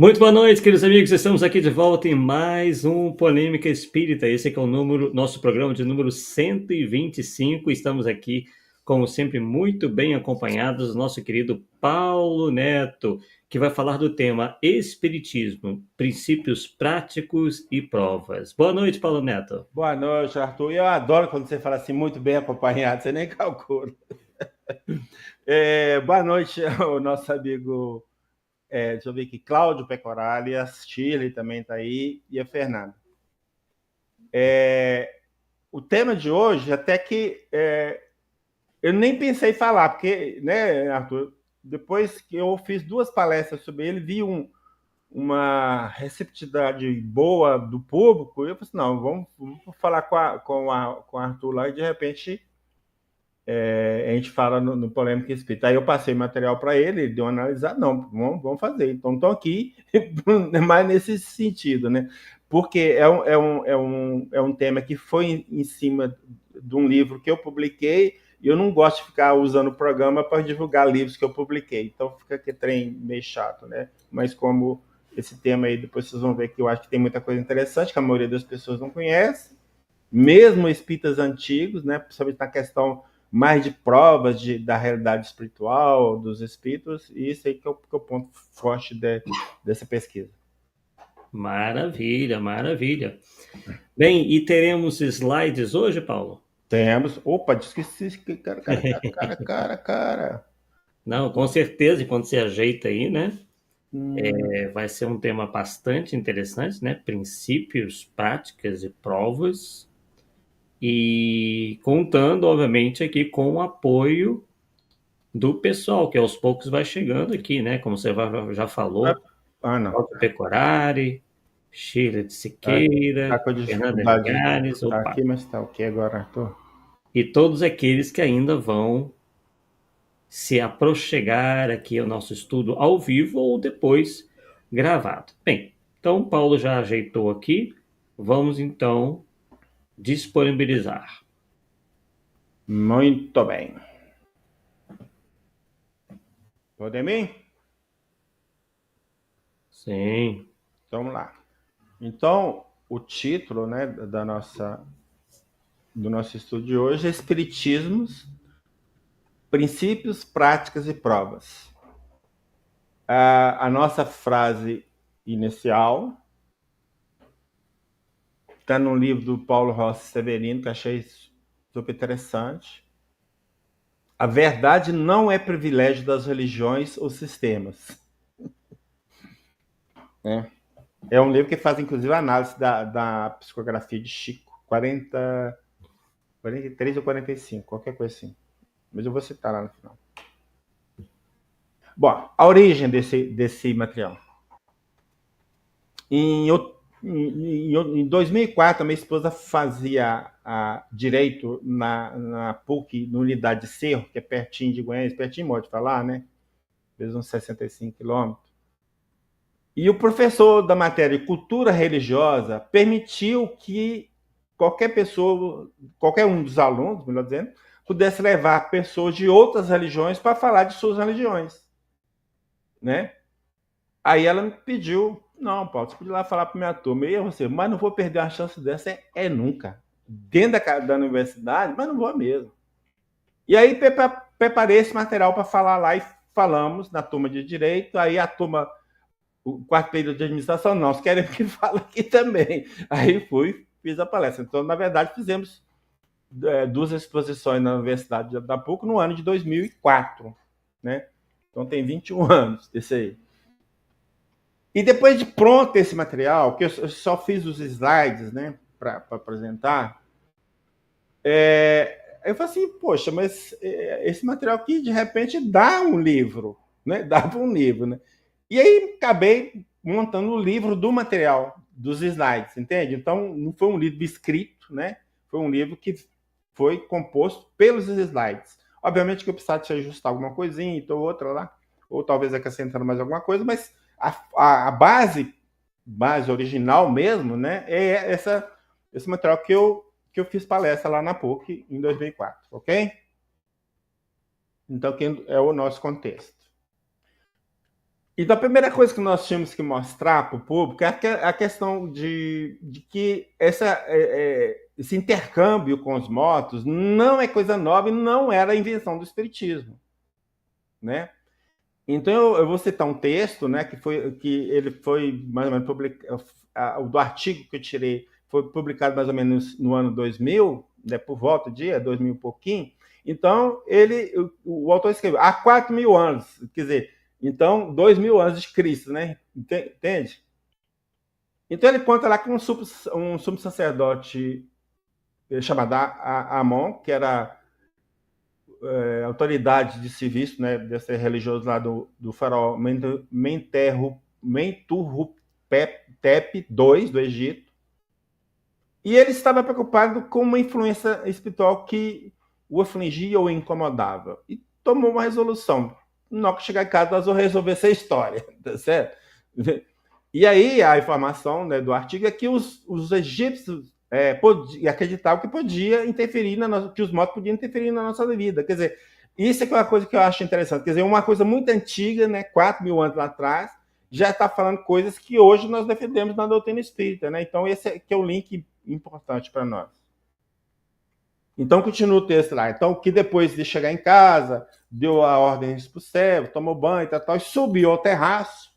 Muito boa noite, queridos amigos. Estamos aqui de volta em mais um Polêmica Espírita. Esse aqui é o nosso programa de número 125. Estamos aqui, como sempre, muito bem acompanhados do nosso querido Paulo Neto, que vai falar do tema Espiritismo, princípios práticos e provas. Boa noite, Paulo Neto. Boa noite, Arthur. Eu adoro quando você fala assim, muito bem acompanhado, você nem calcula. Boa noite ao nosso amigo, deixa eu ver aqui, Cláudio Pecorari, a Shirley também está aí, e a Fernanda. O tema de hoje, até que eu nem pensei em falar, porque, né, Arthur, depois que eu fiz 2 palestras sobre ele, vi uma receptividade boa do público, e eu falei assim, não, vamos falar com o Arthur lá, e de repente a gente fala no Polêmica Espírita. Aí eu passei material para ele deu uma analisada, não, vamos fazer. Então, estou aqui mais nesse sentido, né? Porque é um tema que foi em cima de um livro que eu publiquei, e eu não gosto de ficar usando o programa para divulgar livros que eu publiquei. Então, fica aquele trem meio chato, né? Mas como esse tema aí, depois vocês vão ver que eu acho que tem muita coisa interessante, que a maioria das pessoas não conhece, mesmo espíritas antigos, né? Principalmente na questão mais de provas da realidade espiritual, dos espíritos, e isso aí que é o ponto forte dessa pesquisa. Maravilha, maravilha. Bem, e teremos slides hoje, Paulo? Temos. Opa, esqueci. Cara. Não, com certeza, enquanto você ajeita aí, né? Vai ser um tema bastante interessante, né? Princípios, práticas e provas. E contando, obviamente, aqui com o apoio do pessoal, que aos poucos vai chegando aqui, né? Como você já falou, Não. Alto Pecorari, Sheila de Tá Siqueira, com Fernanda dificuldade. Linhares, Tá opa, aqui, mas tá ok agora, Arthur. e todos aqueles que ainda vão se aproxegar aqui ao nosso estudo ao vivo ou depois gravado. Bem, então Paulo já ajeitou aqui, vamos então disponibilizar. Muito bem. Podemos ir? Sim. Então, vamos lá. Então, o título, né, do nosso estudo de hoje é Espiritismos, Princípios, Práticas e Provas. A nossa frase inicial está no livro do Paulo Rossi Severino, que achei super interessante. A verdade não é privilégio das religiões ou sistemas. É um livro que faz, inclusive, a análise da psicografia de Chico, 43 ou 45, qualquer coisa assim. Mas eu vou citar lá no final. Bom, a origem desse material. Em 2004, a minha esposa fazia direito na PUC, na unidade de Cerro, que é pertinho de Goiânia, pertinho, pode falar, né? Fez uns 65 quilômetros. E o professor da matéria de cultura religiosa permitiu que qualquer pessoa, qualquer um dos alunos, melhor dizendo, pudesse levar pessoas de outras religiões para falar de suas religiões, né? Aí ela me pediu, não, Paulo, você pode ir lá falar para minha turma, e eu você, mas não vou perder uma chance dessa, nunca. Dentro da universidade, mas não vou mesmo. E aí preparei esse material para falar lá e falamos na turma de direito, aí a turma, o quarto período de administração, não, vocês querem que fale aqui também. Aí fiz a palestra. Então, na verdade, fizemos 2 exposições na Universidade da PUC no ano de 2004, né? Então tem 21 anos esse aí. E depois de pronto esse material, que eu só fiz os slides, né, para apresentar, eu falei assim, poxa, mas esse material aqui, de repente, dá um livro, né? Dava um livro, né? E aí acabei montando o livro do material, dos slides, entende? Então, não foi um livro escrito, né? Foi um livro que foi composto pelos slides. Obviamente que eu precisava de ajustar alguma coisinha, então outra lá, ou talvez acrescentando mais alguma coisa, mas a base original mesmo, né? É esse material que eu fiz palestra lá na PUC em 2004, ok? Então, que é o nosso contexto. Então, a primeira coisa que nós tínhamos que mostrar para o público é a questão de que esse intercâmbio com os mortos não é coisa nova e não era a invenção do Espiritismo, né? Então, eu vou citar um texto, né, que ele foi mais ou menos publicado, do artigo que eu tirei foi publicado mais ou menos no ano 2000, né, por volta de 2000 e pouquinho. Então, o autor escreveu há 4.000 anos, quer dizer, então, 2.000 anos de Cristo, né? Entende? Então, ele conta lá que um sumo sacerdote chamado Amon, que era autoridade de serviço, né, desse religioso lá do faraó Mentuhotep II, do Egito, e ele estava preocupado com uma influência espiritual que o afligia ou incomodava, e tomou uma resolução: não que chegar em casa nós vamos resolver essa história, tá certo? E aí a informação, né, do artigo é que os egípcios acreditavam que podia interferir que os mortos podiam interferir na nossa vida. Quer dizer, isso é uma coisa que eu acho interessante. Quer dizer, uma coisa muito antiga, né, 4.000 anos atrás, já está falando coisas que hoje nós defendemos na doutrina espírita, né? Então esse é o link importante para nós. Então continua o texto lá. Então, que depois de chegar em casa, deu a ordem para o céu, tomou banho e tal, e subiu ao terraço,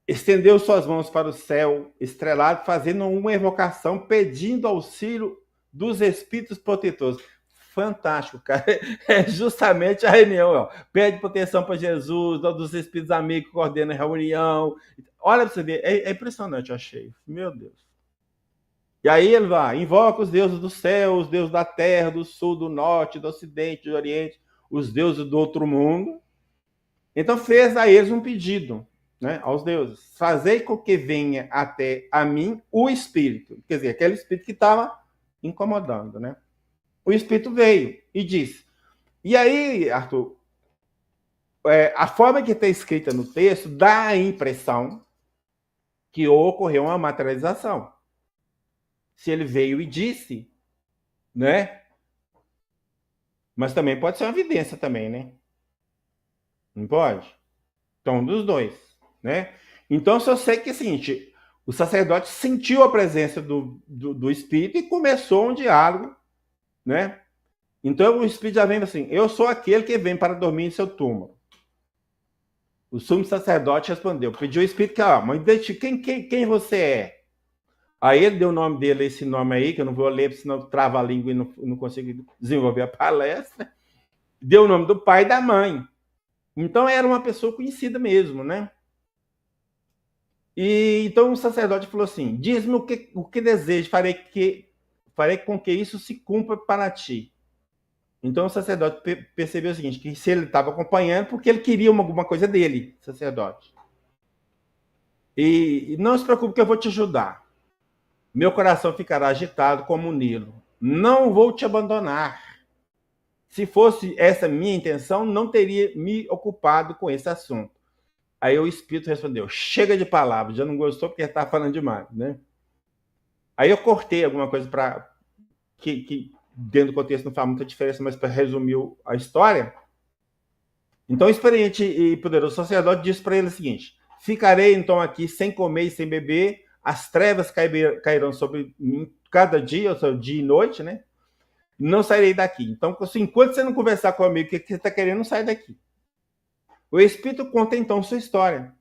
estendeu suas mãos para o céu estrelado, fazendo uma evocação, pedindo auxílio dos espíritos protetores. Fantástico, cara. É justamente a reunião. Ó. Pede proteção para Jesus, dos espíritos amigos que coordenam a reunião. Olha para você ver, é impressionante, eu achei. Meu Deus. E aí ele vai, invoca os deuses do céu, os deuses da terra, do sul, do norte, do ocidente, do oriente, os deuses do outro mundo. Então fez a eles um pedido, né, aos deuses: fazei com que venha até a mim o espírito. Quer dizer, aquele espírito que estava incomodando, né? O espírito veio e disse. E aí, Arthur, a forma que está escrita no texto dá a impressão que ocorreu uma materialização. Se ele veio e disse, né? Mas também pode ser uma evidência também, né? Não pode? Então, um dos dois, né? Então, só sei que é o seguinte: o sacerdote sentiu a presença do espírito e começou um diálogo, né? Então, o espírito já vem assim: eu sou aquele que vem para dormir em seu túmulo. O sumo sacerdote respondeu, pediu ao espírito que, mas quem você é? Aí ele deu o nome dele, esse nome aí, que eu não vou ler, senão trava a língua e não consigo desenvolver a palestra. Deu o nome do pai e da mãe. Então era uma pessoa conhecida mesmo, né? E então o sacerdote falou assim: diz-me o que deseja, farei com que isso se cumpra para ti. Então o sacerdote percebeu o seguinte: que se ele estava acompanhando, porque ele queria alguma coisa dele, sacerdote. E não se preocupe que eu vou te ajudar. Meu coração ficará agitado como o Nilo. Não vou te abandonar. Se fosse essa minha intenção, não teria me ocupado com esse assunto. Aí o espírito respondeu: chega de palavras, já não gostou porque estava falando demais, né? Aí eu cortei alguma coisa para que dentro do contexto não faz muita diferença, mas para resumir a história. Então o experiente e poderoso sacerdote disse para ele o seguinte: ficarei então aqui sem comer e sem beber, as trevas cairão sobre mim cada dia, ou seja, dia e noite, né? Não sairei daqui. Então, assim, enquanto você não conversar comigo o que você está querendo, não sai daqui. O espírito conta então sua história.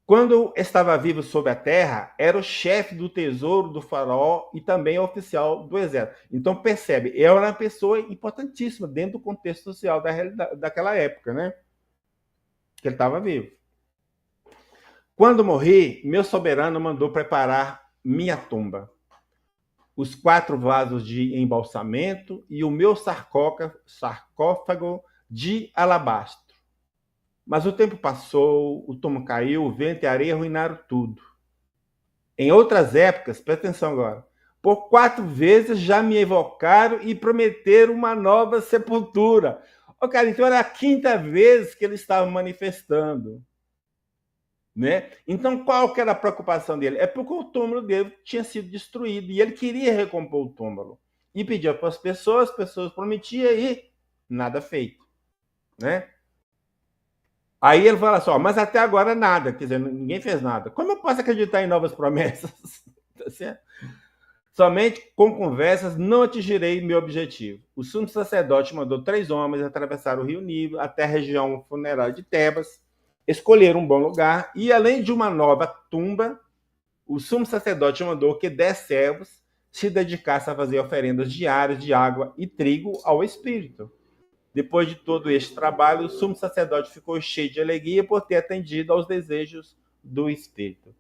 Quando estava vivo sobre a terra, era o chefe do tesouro do faraó e também oficial do exército. Então percebe, era uma pessoa importantíssima dentro do contexto social da realidade daquela época, né? Que ele estava vivo. Quando morri, meu soberano mandou preparar minha tumba, os 4 vasos de embalsamento e o meu sarcófago de alabastro. Mas o tempo passou, o túmulo caiu, o vento e a areia arruinaram tudo. Em outras épocas, presta atenção agora, por 4 vezes já me evocaram e prometeram uma nova sepultura. Cara, então era a 5ª vez que ele estava manifestando. Né? Então, qual que era a preocupação dele? É porque o túmulo dele tinha sido destruído e ele queria recompor o túmulo. E pedia para as pessoas prometiam e nada feito. Né? Aí ele fala só, mas até agora nada, quer dizer, ninguém fez nada. Como eu posso acreditar em novas promessas? Tá certo? Somente com conversas não atingirei meu objetivo. O sumo sacerdote mandou 3 homens atravessar o rio Nilo até a região funerária de Tebas, escolher um bom lugar e, além de uma nova tumba, o sumo sacerdote mandou que 10 servos se dedicassem a fazer oferendas diárias de água e trigo ao Espírito. Depois de todo este trabalho, o sumo sacerdote ficou cheio de alegria por ter atendido aos desejos do Espírito.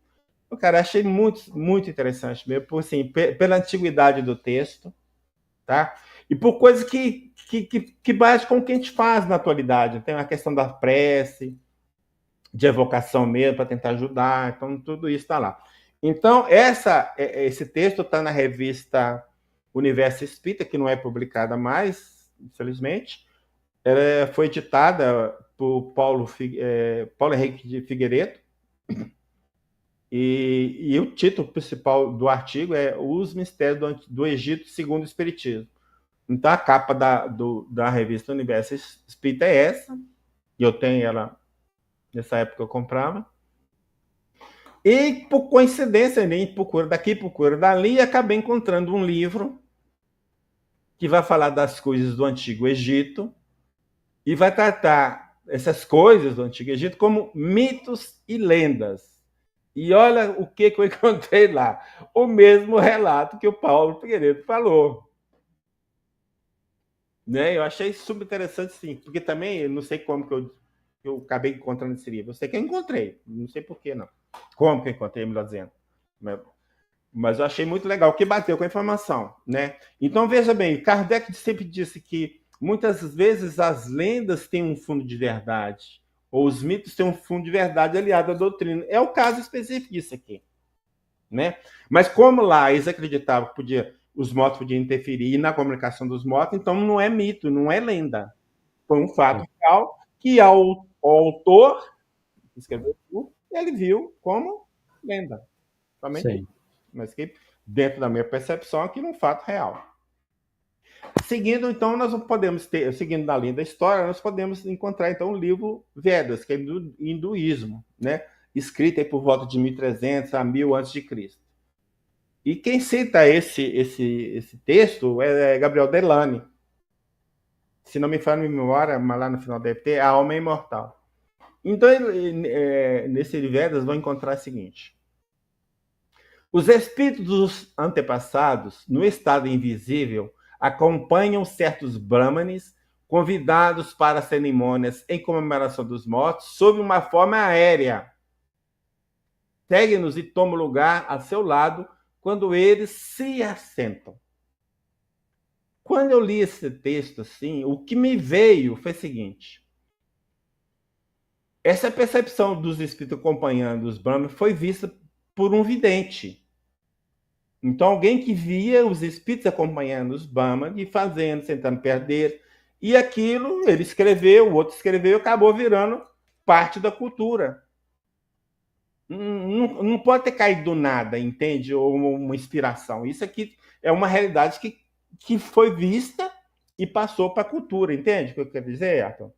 Cara, achei muito interessante mesmo, por, assim, pela antiguidade do texto, tá? E por coisas que bate com o que a gente faz na atualidade. Tem a questão da prece, de evocação mesmo, para tentar ajudar. Então, tudo isso está lá. Então, esse texto está na revista Universo Espírita, que não é publicada mais, infelizmente. Ela foi editada por Paulo Henrique de Figueiredo. E o título principal do artigo é Os Mistérios do Egito segundo o Espiritismo. Então, a capa da revista Universo Espírita é essa, e eu tenho ela, nessa época eu comprava. E, por coincidência, nem procura daqui, procura dali, acabei encontrando um livro que vai falar das coisas do Antigo Egito e vai tratar essas coisas do Antigo Egito como mitos e lendas. E olha o que eu encontrei lá. O mesmo relato que o Paulo Figueiredo falou. Né? Eu achei super interessante, sim. Porque também, eu não sei como que eu acabei encontrando esse livro. Eu sei que eu encontrei. Não sei por que, não. Como que eu encontrei, melhor dizendo. Mas eu achei muito legal, que bateu com a informação. Né? Então, veja bem, Kardec sempre disse que muitas vezes as lendas têm um fundo de verdade. Ou os mitos têm um fundo de verdade aliado à doutrina. É o caso específico disso aqui. Né? Mas como lá eles acreditavam que os mortos podiam interferir na comunicação dos mortos, então não é mito, não é lenda. Foi um fato real que o autor escreveu tudo, ele viu como lenda. Somente, mas que dentro da minha percepção, aquilo é um fato real. Seguindo, então, nós podemos ter, seguindo na linha da história, nós podemos encontrar, então, o livro Vedas, que é do hinduísmo, né? Escrito aí por volta de 1300 a 1000 a.C. E quem cita esse texto é Gabriel Delany. Se não me falha a memória, mas lá no final deve ter, A Alma é Imortal. Então, nesse Vedas, vão encontrar o seguinte. Os espíritos dos antepassados, no estado invisível, acompanham certos brahmanes convidados para cerimônias em comemoração dos mortos sob uma forma aérea. Seguem-nos e tomam lugar a seu lado quando eles se assentam. Quando eu li esse texto, assim, o que me veio foi o seguinte. Essa percepção dos espíritos acompanhando os brahmanes foi vista por um vidente. Então, alguém que via os espíritos acompanhando os brahmanes e fazendo, sentando perto dele. E aquilo, ele escreveu, o outro escreveu, acabou virando parte da cultura. Não pode ter caído do nada, entende? Ou uma inspiração. Isso aqui é uma realidade que foi vista e passou para a cultura, entende o que eu quero dizer, Arthur?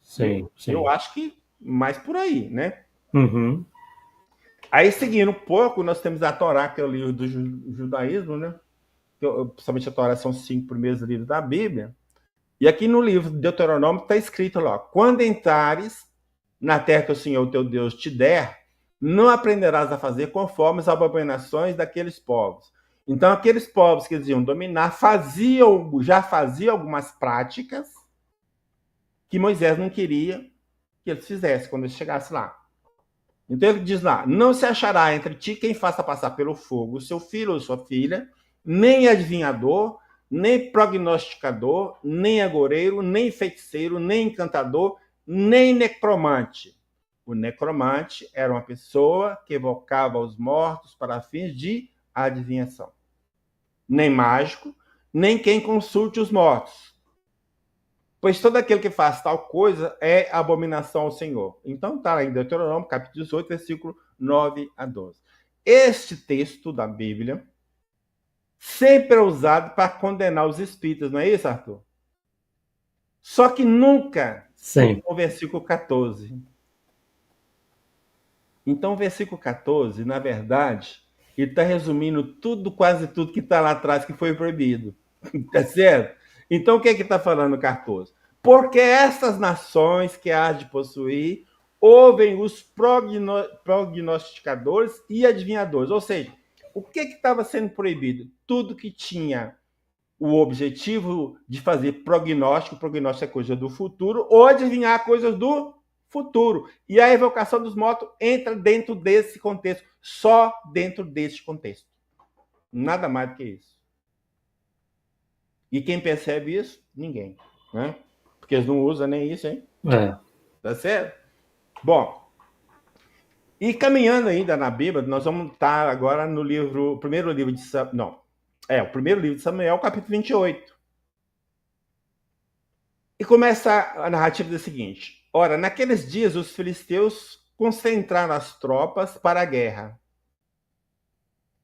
Sim. Eu acho que mais por aí, né? Uhum. Aí, seguindo um pouco, nós temos a Torá, que é o livro do judaísmo, né? Principalmente a Torá são os 5 primeiros livros da Bíblia. E aqui no livro de Deuteronômio está escrito lá: quando entrares na terra que o Senhor teu Deus te der, não aprenderás a fazer conforme as abominações daqueles povos. Então, aqueles povos que eles iam dominar já faziam algumas práticas que Moisés não queria que eles fizessem quando eles chegassem lá. Então ele diz lá: não se achará entre ti quem faça passar pelo fogo seu filho ou sua filha, nem adivinhador, nem prognosticador, nem agoreiro, nem feiticeiro, nem encantador, nem necromante. O necromante era uma pessoa que evocava os mortos para fins de adivinhação. Nem mágico, nem quem consulte os mortos. Pois todo aquele que faz tal coisa é abominação ao Senhor. Então está lá em Deuteronômio, capítulo 18, versículo 9 a 12. Este texto da Bíblia sempre é usado para condenar os espíritas, não é isso, Arthur? Só que nunca Sim. O versículo 14. Então, o versículo 14, na verdade, ele está resumindo tudo, quase tudo que está lá atrás que foi proibido. Tá certo? Então, o que está falando o 14? Porque essas nações que há de possuir ouvem os prognosticadores e adivinhadores. Ou seja, o que estava sendo proibido? Tudo que tinha o objetivo de fazer prognóstico é coisa do futuro, ou adivinhar coisas do futuro. E a evocação dos mortos entra dentro desse contexto, só dentro desse contexto. Nada mais do que isso. E quem percebe isso? Ninguém. Né? Porque eles não usam nem isso, hein? Tá certo? Bom, e caminhando ainda na Bíblia, nós vamos estar agora no livro, o primeiro livro de Samuel, não, o primeiro livro de Samuel, capítulo 28. E começa a narrativa do seguinte: ora, naqueles dias os filisteus concentraram as tropas para a guerra.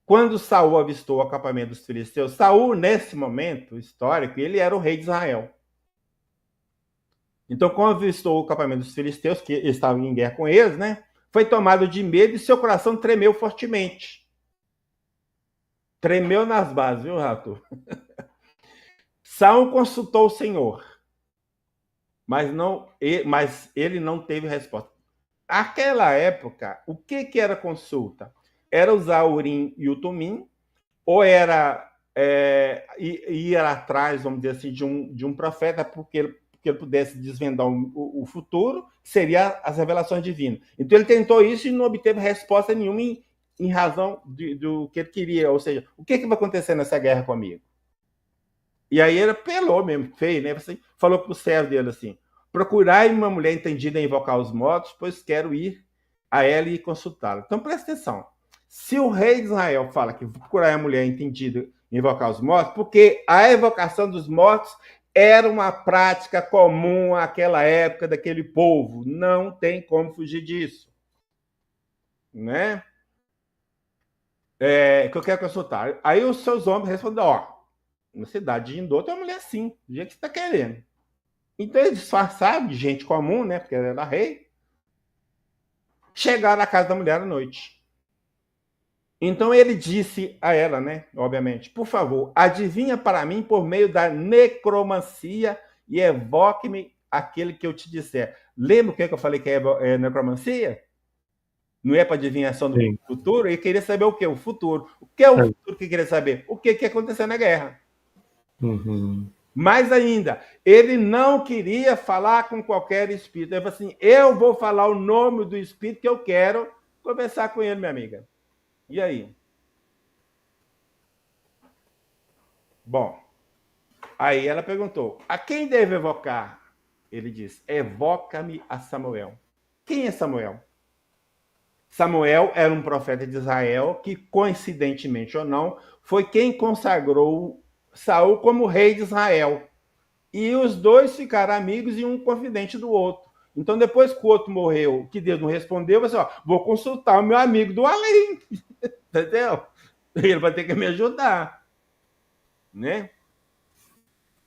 Quando Saul avistou o acampamento dos filisteus, Saul, nesse momento histórico, ele era o rei de Israel. Então, quando avistou o acampamento dos filisteus, que estavam em guerra com eles, né, foi tomado de medo e seu coração tremeu fortemente. Tremeu nas bases, viu, Rato? Saul consultou o Senhor, mas ele não teve resposta. Aquela época, o que era consulta? Era usar o Urim e o Tumim, ou era ir atrás, vamos dizer assim, de um profeta, porque ele pudesse desvendar o futuro, que seria as revelações divinas. Então ele tentou isso e não obteve resposta nenhuma em razão do que ele queria, ou seja, o que vai acontecer nessa guerra comigo? E aí ele apelou mesmo, feio, né? Falou para o servo dele assim: procurai uma mulher entendida em invocar os mortos, pois quero ir a ela e consultá-la. Então presta atenção. Se o rei de Israel fala que procurar a mulher entendida em invocar os mortos, porque a evocação dos mortos era uma prática comum àquela época daquele povo. Não tem como fugir disso. Né? Que eu quero consultar. Aí os seus homens responderam: ó, na cidade de Indô tem uma mulher assim, do jeito que você está querendo. Então eles disfarçaram de gente comum, né? Porque ele era rei. Chegaram na casa da mulher à noite. Então ele disse a ela, né? Obviamente, por favor, adivinha para mim por meio da necromancia e evoque-me aquele que eu te disser. Lembra o que eu falei que é necromancia? Não é para adivinhação do futuro? Ele queria saber o quê? O futuro. O que é o futuro que queria saber? O que ia acontecer na guerra. Uhum. Mais ainda, ele não queria falar com qualquer espírito. Ele falou assim: eu vou falar o nome do espírito que eu quero conversar com ele, minha amiga. E aí? Bom, aí ela perguntou: a quem deve evocar? Ele disse: evoca-me a Samuel. Quem é Samuel? Samuel era um profeta de Israel que, coincidentemente ou não, foi quem consagrou Saul como rei de Israel. E os dois ficaram amigos e um confidente do outro. Então, depois que o outro morreu, que Deus não respondeu, você, vou consultar o meu amigo do além. Entendeu? Ele vai ter que me ajudar. Né?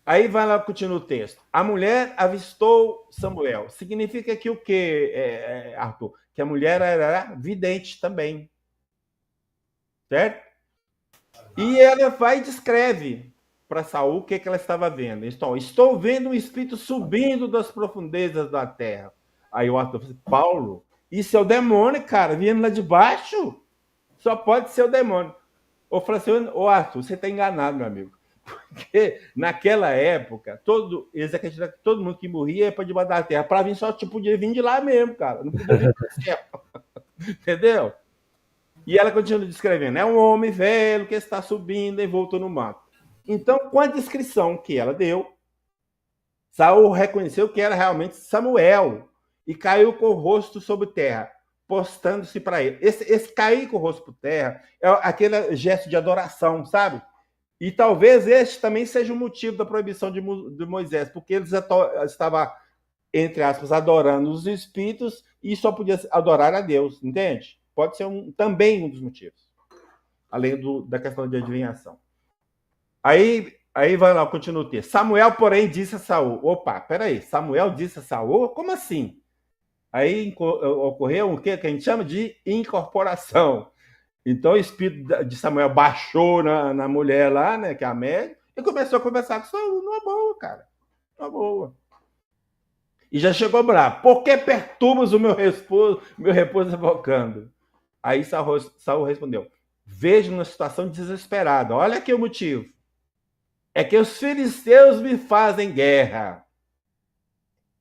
Aí vai lá, continua o texto. A mulher avistou Samuel. Significa que o quê, Arthur? Que a mulher era vidente também. Certo? E ela vai e descreve para Saul o que ela estava vendo. Estou vendo um espírito subindo das profundezas da terra. Aí o Arthur falou: Paulo, isso é o demônio, cara, vindo lá de baixo. Só pode ser o demônio. Eu falei assim: Arthur, você está enganado, meu amigo. Porque naquela época, eles acreditavam que todo mundo que morria ia para debaixo da terra. Para vir só podia vir de lá mesmo, cara. Não podia vir do céu. Entendeu? E ela continua descrevendo: é um homem velho que está subindo envolto no mato. Então, com a descrição que ela deu, Saul reconheceu que era realmente Samuel e caiu com o rosto sobre terra, postando-se para ele. Esse cair com o rosto por terra é aquele gesto de adoração, sabe? E talvez este também seja o motivo da proibição de Moisés, porque eles estavam, entre aspas, adorando os espíritos e só podia adorar a Deus, entende? Pode ser também um dos motivos, além da questão de adivinhação. Aí Aí vai lá, continua o texto. Samuel, porém, disse a Saul. Opa, peraí. Samuel disse a Saul? Como assim? Aí ocorreu o que a gente chama de incorporação. Então o espírito de Samuel baixou na mulher lá, né, que é a média, e começou a conversar com Saul numa boa, cara. Numa boa. E já chegou bravo. Por que perturbas o meu repouso evocando? Aí Saul respondeu: vejo uma situação desesperada. Olha aqui o motivo. É que os filisteus me fazem guerra.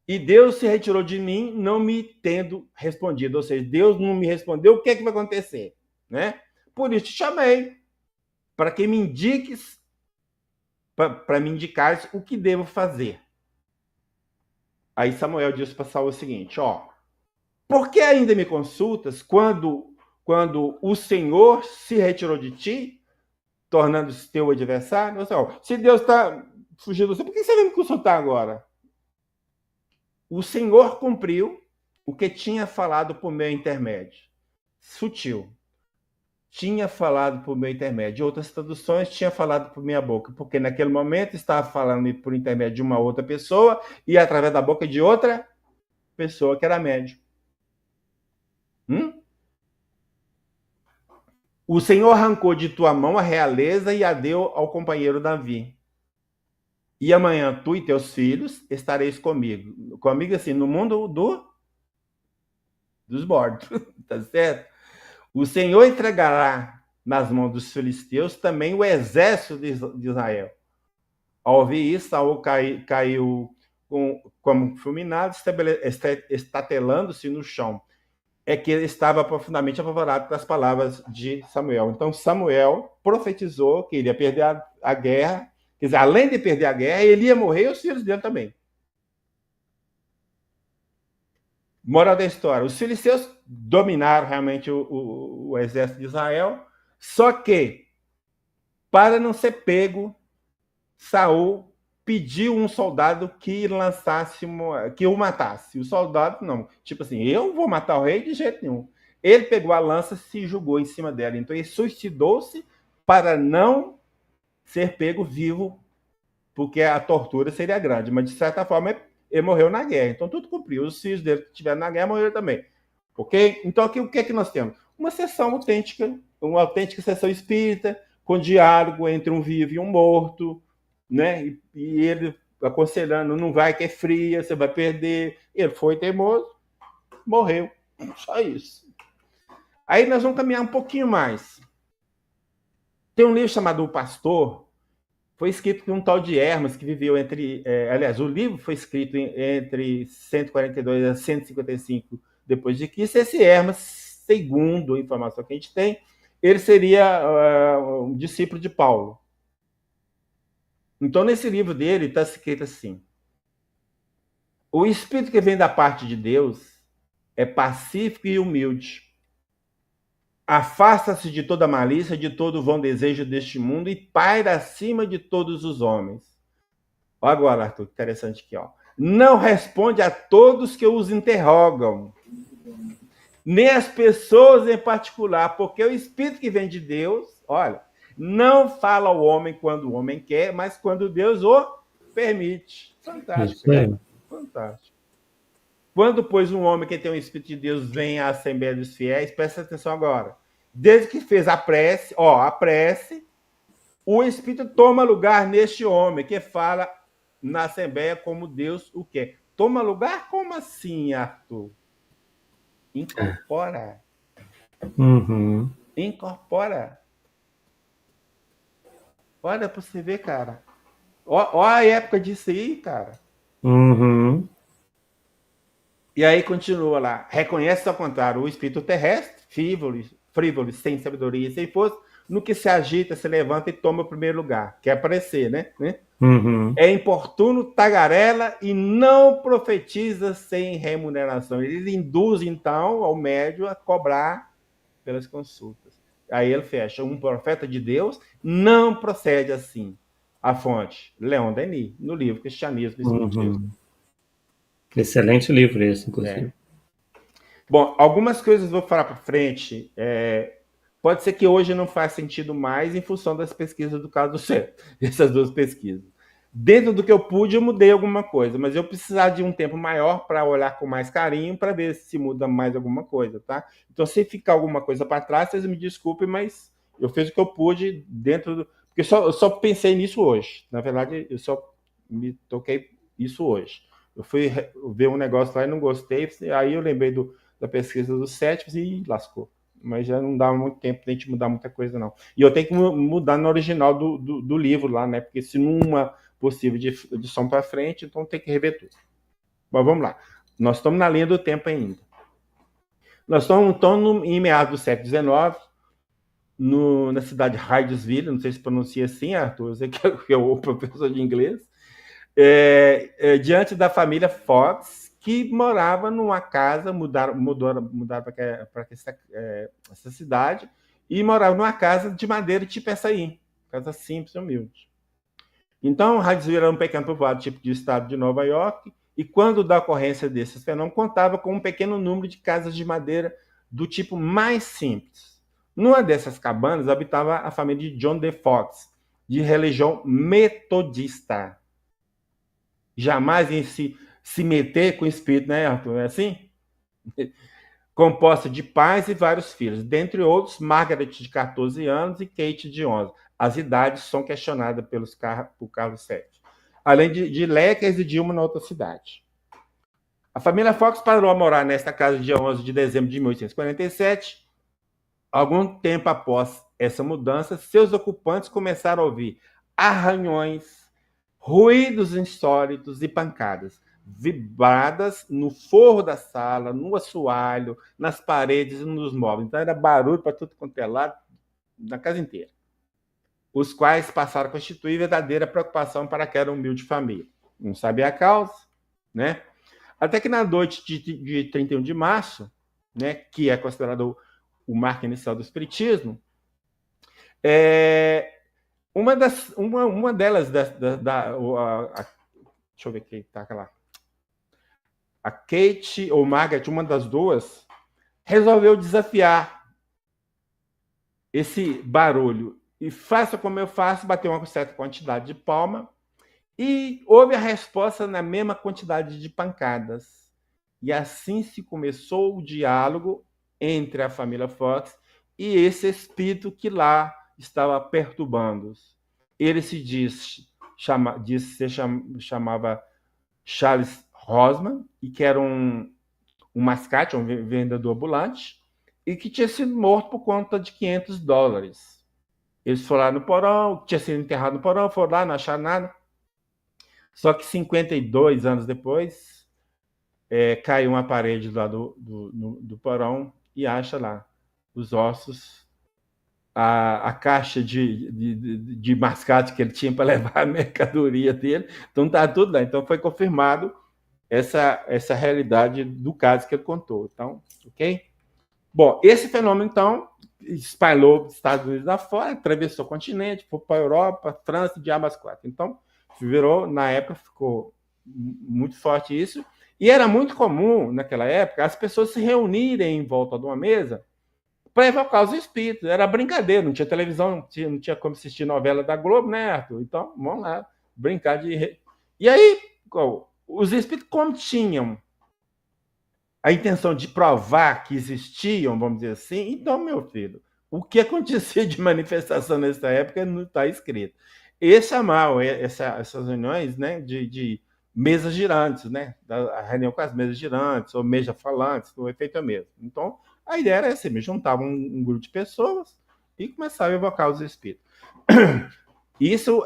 E Deus se retirou de mim, não me tendo respondido. Ou seja, Deus não me respondeu, o que é que vai acontecer? Né? Por isso te chamei, para que me indiques, para me indicares o que devo fazer. Aí Samuel disse para Saul o seguinte: ó, por que ainda me consultas quando o Senhor se retirou de ti, tornando-se teu adversário? Seja, se Deus está fugindo de você, por que você vem me consultar agora? O Senhor cumpriu o que tinha falado por meu intermédio. Sutil. Tinha falado por meu intermédio. Outras traduções tinha falado por minha boca, porque naquele momento estava falando por intermédio de uma outra pessoa e através da boca de outra pessoa que era médium. O Senhor arrancou de tua mão a realeza e a deu ao companheiro Davi. E amanhã tu e teus filhos estareis comigo. Comigo assim, no mundo dos mortos. Tá certo? O Senhor entregará nas mãos dos filisteus também o exército de Israel. Ao ouvir isso, Saul caiu como fulminado, estatelando-se no chão. É que ele estava profundamente apavorado com as palavras de Samuel. Então, Samuel profetizou que ele ia perder a guerra. Quer dizer, além de perder a guerra, ele ia morrer e os filhos dele também. Moral da história: os filisteus dominaram realmente o exército de Israel, só que, para não ser pego, Saul pediu um soldado que o matasse. O soldado não, tipo assim, eu vou matar o rei de jeito nenhum. Ele pegou a lança e se jogou em cima dela. Então ele suicidou-se para não ser pego vivo, porque a tortura seria grande. Mas de certa forma ele morreu na guerra. Então tudo cumpriu. Os filhos dele que estiveram na guerra morreram também. Ok? Então aqui o que é que nós temos? Uma sessão autêntica, uma autêntica sessão espírita, com diálogo entre um vivo e um morto, né? E ele aconselhando: não vai que é fria, você vai perder. Ele foi teimoso, morreu. Só isso. Aí nós vamos caminhar um pouquinho mais. Tem um livro chamado O Pastor, foi escrito por um tal de Hermas, que viveu entre... aliás, o livro foi escrito entre 142 a 155 depois de Cristo. Esse Hermas, segundo a informação que a gente tem, ele seria um discípulo de Paulo. Então, nesse livro dele, está escrito assim: o espírito que vem da parte de Deus é pacífico e humilde. Afasta-se de toda malícia, de todo vão desejo deste mundo e paira acima de todos os homens. Olha agora, Arthur, interessante aqui, ó. Não responde a todos que os interrogam, nem as pessoas em particular, porque o espírito que vem de Deus, olha, não fala ao homem quando o homem quer, mas quando Deus o permite. Fantástico, né? Fantástico. Quando, pois, um homem que tem o Espírito de Deus vem à Assembleia dos Fiéis, presta atenção agora. Desde que fez a prece, o Espírito toma lugar neste homem, que fala na Assembleia como Deus o quer. Toma lugar? Como assim, Arthur? Incorpora. Incorpora. Olha para você ver, cara. Olha a época disso aí, cara. E aí continua lá. Reconhece ao contrário o espírito terrestre, frívolo, sem sabedoria e sem força, no que se agita, se levanta e toma o primeiro lugar. Quer aparecer, né? É importuno, tagarela e não profetiza sem remuneração. Ele induz, então, ao médium a cobrar pelas consultas. Aí ele fecha: um profeta de Deus não procede assim. A fonte: Leon Denis, no livro Cristianismo e Espiritismo. Excelente livro esse, inclusive. Bom, algumas coisas eu vou falar para frente Pode ser que hoje não faça sentido mais em função das pesquisas do caso do certo, essas duas pesquisas. Dentro do que eu pude, eu mudei alguma coisa, mas eu precisava de um tempo maior para olhar com mais carinho para ver se muda mais alguma coisa, tá? Então, se ficar alguma coisa para trás, vocês me desculpem, mas eu fiz o que eu pude dentro do. Porque eu só pensei nisso hoje. Na verdade, eu só me toquei isso hoje. Eu fui ver um negócio lá e não gostei, aí eu lembrei da pesquisa dos sétimos e lascou. Mas já não dá muito tempo de a gente mudar muita coisa, não. E eu tenho que mudar no original do livro lá, né? Porque se numa possível de edição para frente, então tem que rever tudo. Mas vamos lá. Nós estamos na linha do tempo ainda. Nós estamos então, em meados do século XIX, na cidade de Hydesville, não sei se pronuncia assim, Arthur, você que é o professor de inglês, diante da família Fox, que morava numa casa, mudaram para essa cidade, e morava numa casa de madeira tipo essa aí, casa simples e humilde. Então, Hydesville era um pequeno povoado tipo de estado de Nova York, e quando da ocorrência desses fenômenos, contava com um pequeno número de casas de madeira do tipo mais simples. Numa dessas cabanas habitava a família de John D. Fox, de religião metodista. Jamais em se meter com o espírito, né, Arthur? É assim? Composta de pais e vários filhos, dentre outros, Margaret, de 14 anos, e Kate, de 11. As idades são questionadas por Carlos VII. Além de Leckers e Dilma na outra cidade. A família Fox parou a morar nesta casa dia 11 de dezembro de 1847. Algum tempo após essa mudança, seus ocupantes começaram a ouvir arranhões, ruídos insólitos e pancadas, vibradas no forro da sala, no assoalho, nas paredes e nos móveis. Então era barulho para tudo quanto é lado, na casa inteira. Os quais passaram a constituir verdadeira preocupação para aquela humilde família. Não sabia a causa, né? Até que na noite de 31 de março, né, que é considerado o marco inicial do espiritismo, uma delas, deixa eu ver quem tá lá, a Kate ou Margaret, uma das duas, resolveu desafiar esse barulho. E faça como eu faço, bateu uma certa quantidade de palma, e houve a resposta na mesma quantidade de pancadas. E assim se começou o diálogo entre a família Fox e esse espírito que lá estava perturbando-os. Ele se chamava Charles Rosman, e que era um mascate, um vendedor ambulante, e que tinha sido morto por conta de $500. Eles foram lá no porão, tinha sido enterrado no porão, foram lá, não acharam nada. Só que 52 anos depois, caiu uma parede lá do porão e acha lá os ossos, a caixa de mascate que ele tinha para levar a mercadoria dele. Então tá tudo lá. Então foi confirmado essa realidade do caso que ele contou. Então, ok? Bom, esse fenômeno, então, espalhou os Estados Unidos afora, atravessou o continente, foi para a Europa, França, de ambas quatro. Então, virou, na época, ficou muito forte isso. E era muito comum, naquela época, as pessoas se reunirem em volta de uma mesa para evocar os espíritos. Era brincadeira, não tinha televisão, não tinha como assistir novela da Globo, né, Arthur? Então, vamos lá, brincar de... E aí, os espíritos, como tinham a intenção de provar que existiam, vamos dizer assim, então, meu filho, o que acontecia de manifestação nessa época não está escrito. Esse é mal, essas reuniões, né, de mesas girantes, né, a reunião com as mesas girantes, ou mesa falantes, o efeito é o mesmo. Então, a ideia era assim, juntavam um grupo de pessoas e começavam a evocar os espíritos. Isso,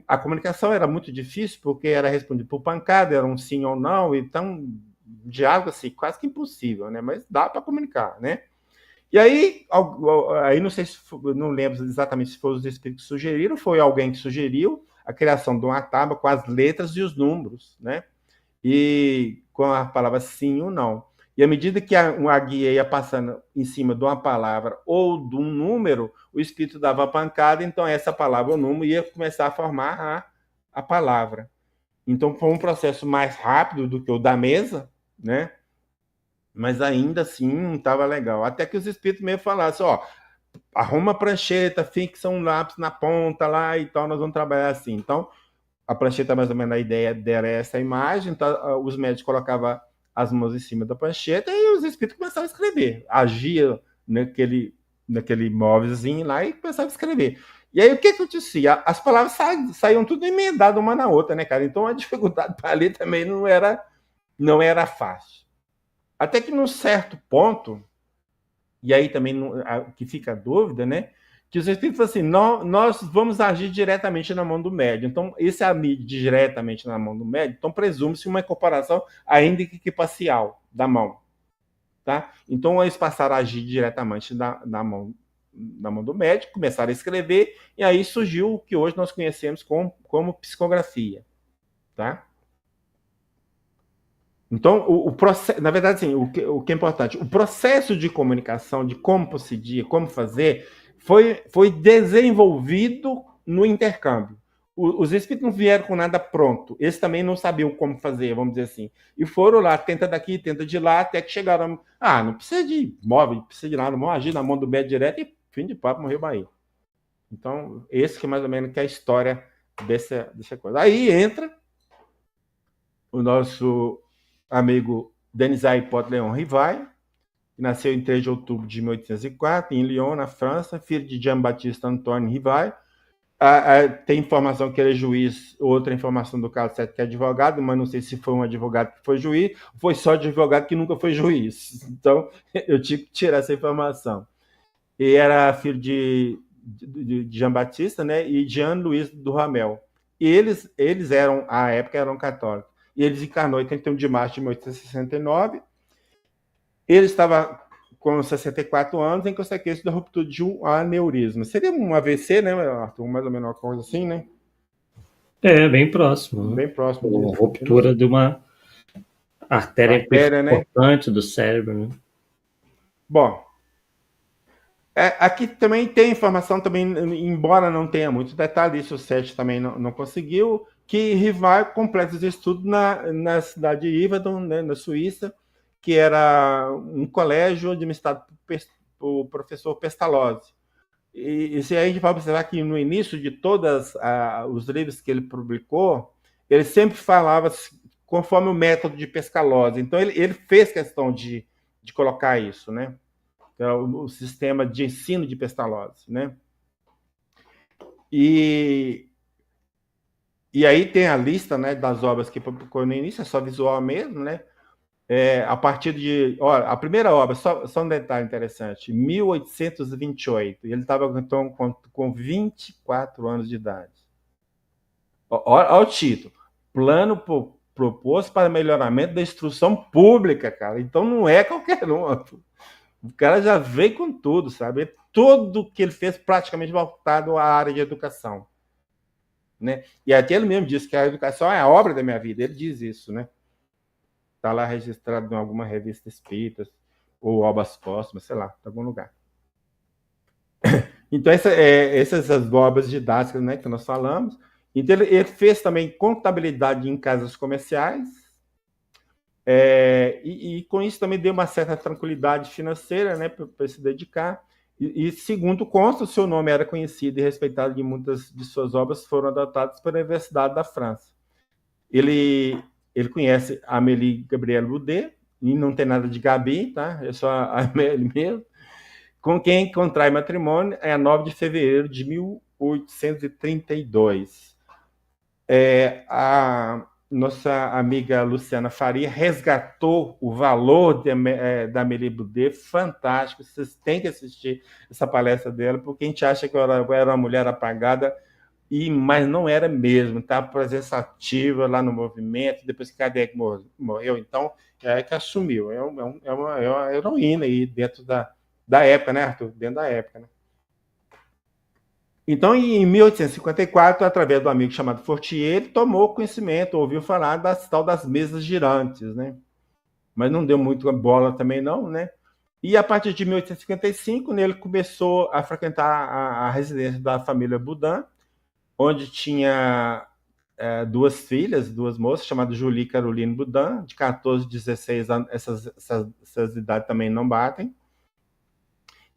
a comunicação era muito difícil, porque era respondido por pancada, era um sim ou não, então, diálogo assim, quase que impossível, né? Mas dá para comunicar, né? E aí não sei se não lembro exatamente se foram os espíritos que sugeriram, foi alguém que sugeriu a criação de uma tábua com as letras e os números, né? E com a palavra sim ou não. E à medida que uma guia ia passando em cima de uma palavra ou de um número, o espírito dava a pancada, então essa palavra ou número ia começar a formar a palavra. Então foi um processo mais rápido do que o da mesa, né? Mas ainda assim não estava legal. Até que os espíritos meio falassem, arruma a prancheta, fixa um lápis na ponta lá e tal, nós vamos trabalhar assim. Então, a prancheta, mais ou menos, a ideia era essa imagem, então os médicos colocavam as mãos em cima da prancheta e os espíritos começavam a escrever. Agia naquele móvelzinho lá e começava a escrever. E aí o que acontecia? As palavras saíam tudo emendadas uma na outra, né, cara? Então a dificuldade para ler também não era fácil. Até que num certo ponto, e aí também que fica a dúvida, né? Que os espíritos falam assim, nós vamos agir diretamente na mão do médium. Então, esse agir diretamente na mão do médium, então presume-se uma incorporação, ainda que parcial, da mão. Tá? Então, eles passaram a agir diretamente na mão do médico, começaram a escrever, e aí surgiu o que hoje nós conhecemos como psicografia. Tá? Então, o processo, na verdade, assim, o que é importante, o processo de comunicação, de como procedir, como fazer, foi desenvolvido no intercâmbio. Os espíritos não vieram com nada pronto, eles também não sabiam como fazer, vamos dizer assim. E foram lá, tenta daqui, tenta de lá, até que chegaram. Não precisa de móvel, não precisa de nada, vamos agir na mão do médico direto e fim de papo, morreu Bahia. Então, esse que mais ou menos que é a história dessa coisa. Aí entra o nosso amigo Denizai Hippolyte Léon Rivail, que nasceu em 3 de outubro de 1804, em Lyon, na França, filho de Jean-Baptiste Antoine Rivail. Tem informação que ele é juiz, outra informação do caso certo que é advogado, mas não sei se foi um advogado que foi juiz, ou foi só advogado que nunca foi juiz. Então, eu tive que tirar essa informação. E era filho de Jean-Baptiste, né, e Jean-Louis Duhamel. E eles eram, à época, eram católicos. E ele desencarnou em 31 de março de 1869. Ele estava com 64 anos em consequência da ruptura de um aneurisma. Seria um AVC, né, Arthur? Mais ou menos uma coisa assim, né? Bem próximo. Né? Bem próximo. Uma ruptura de uma artéria importante, né, do cérebro. Né? Bom, aqui também tem informação, também, embora não tenha muito detalhe, isso o Sete também não conseguiu, que Rivail completa os estudos na cidade de Yverdon, né, na Suíça, que era um colégio administrado por professor Pestalozzi. E se a gente vai observar que no início de todos os livros que ele publicou, ele sempre falava conforme o método de Pestalozzi. Então, ele fez questão de colocar isso, né? O sistema de ensino de Pestalozzi, né? E aí tem a lista, né, das obras que publicou no início, é só visual mesmo, né? A partir de... Olha, a primeira obra, só um detalhe interessante, 1828, ele estava então com 24 anos de idade. Olha o título, Plano proposto para melhoramento da instrução pública, cara. Então não é qualquer um. O cara já veio com tudo, sabe? Tudo que ele fez praticamente voltado à área de educação. Né? E até ele mesmo disse que a educação é a obra da minha vida. Ele diz isso, né? Está lá registrado em alguma revista espírita, ou obras póstumas, sei lá, em algum lugar. Então, essas obras didáticas, né, que nós falamos. Então, ele fez também contabilidade em casas comerciais, e com isso também deu uma certa tranquilidade financeira, né, para se dedicar. E segundo consta, o seu nome era conhecido e respeitado, e muitas de suas obras foram adotadas pela Universidade da França. Ele conhece a Amélie Gabrielle Boudet, e não tem nada de Gabi, tá? É só a Amélie mesmo, com quem contrai matrimônio a 9 de fevereiro de 1832. A nossa amiga Luciana Faria resgatou o valor da Amélie Boudet, fantástico, vocês têm que assistir essa palestra dela, porque a gente acha que ela era uma mulher apagada, mas não era mesmo, tá? Presença ativa lá no movimento, depois que Kardec morreu, então é que assumiu, é uma heroína aí dentro da época, né, Arthur? Dentro da época, né? Então, em 1854, através do amigo chamado Fortier, ele tomou conhecimento, ouviu falar das mesas girantes, né? Mas não deu muito bola também não, né? E a partir de 1855, ele começou a frequentar a residência da família Boudin, onde tinha duas filhas, duas moças, chamadas Julie e Caroline Boudin, de 14 e 16 anos, essas idades também não batem.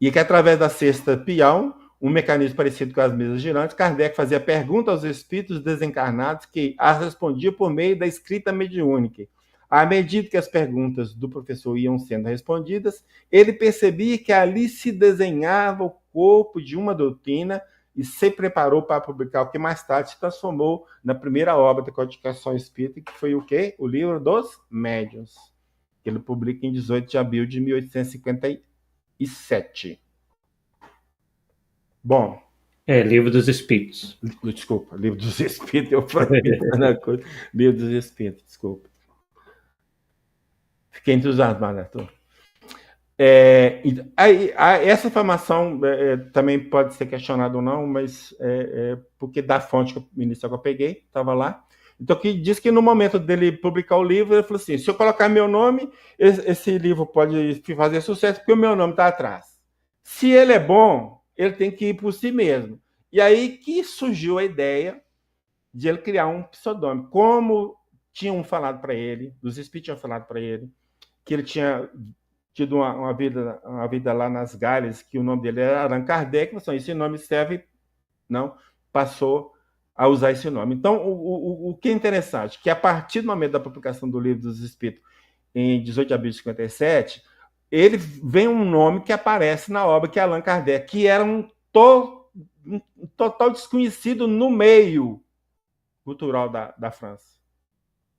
E que, através da cesta peão, um mecanismo parecido com as mesas girantes, Kardec fazia perguntas aos espíritos desencarnados que as respondia por meio da escrita mediúnica. À medida que as perguntas do professor iam sendo respondidas, ele percebia que ali se desenhava o corpo de uma doutrina e se preparou para publicar o que mais tarde se transformou na primeira obra da codificação espírita, que foi o quê? O Livro dos Médiuns, que ele publica em 18 de abril de 1857. Bom. Livro dos Espíritos. Desculpa, Livro dos Espíritos, eu falei na coisa. Livro dos Espíritos, desculpa. Fiquei entusiasmado, Arthur. Essa informação também pode ser questionada ou não, mas porque da fonte inicial que eu peguei, estava lá. Então, que diz que no momento dele publicar o livro, ele falou assim: se eu colocar meu nome, esse livro pode fazer sucesso, porque o meu nome está atrás. Se ele é bom, ele tem que ir por si mesmo. E aí que surgiu a ideia de ele criar um pseudônimo. Como tinham falado para ele, os espíritos tinham falado para ele, que ele tinha tido uma vida lá nas Galhas, que o nome dele era Allan Kardec, mas esse nome serve, não, passou a usar esse nome. Então, o que é interessante, que a partir do momento da publicação do Livro dos Espíritos, em 18 de abril de 57, ele vem um nome que aparece na obra, que é Allan Kardec, que era um total desconhecido no meio cultural da França.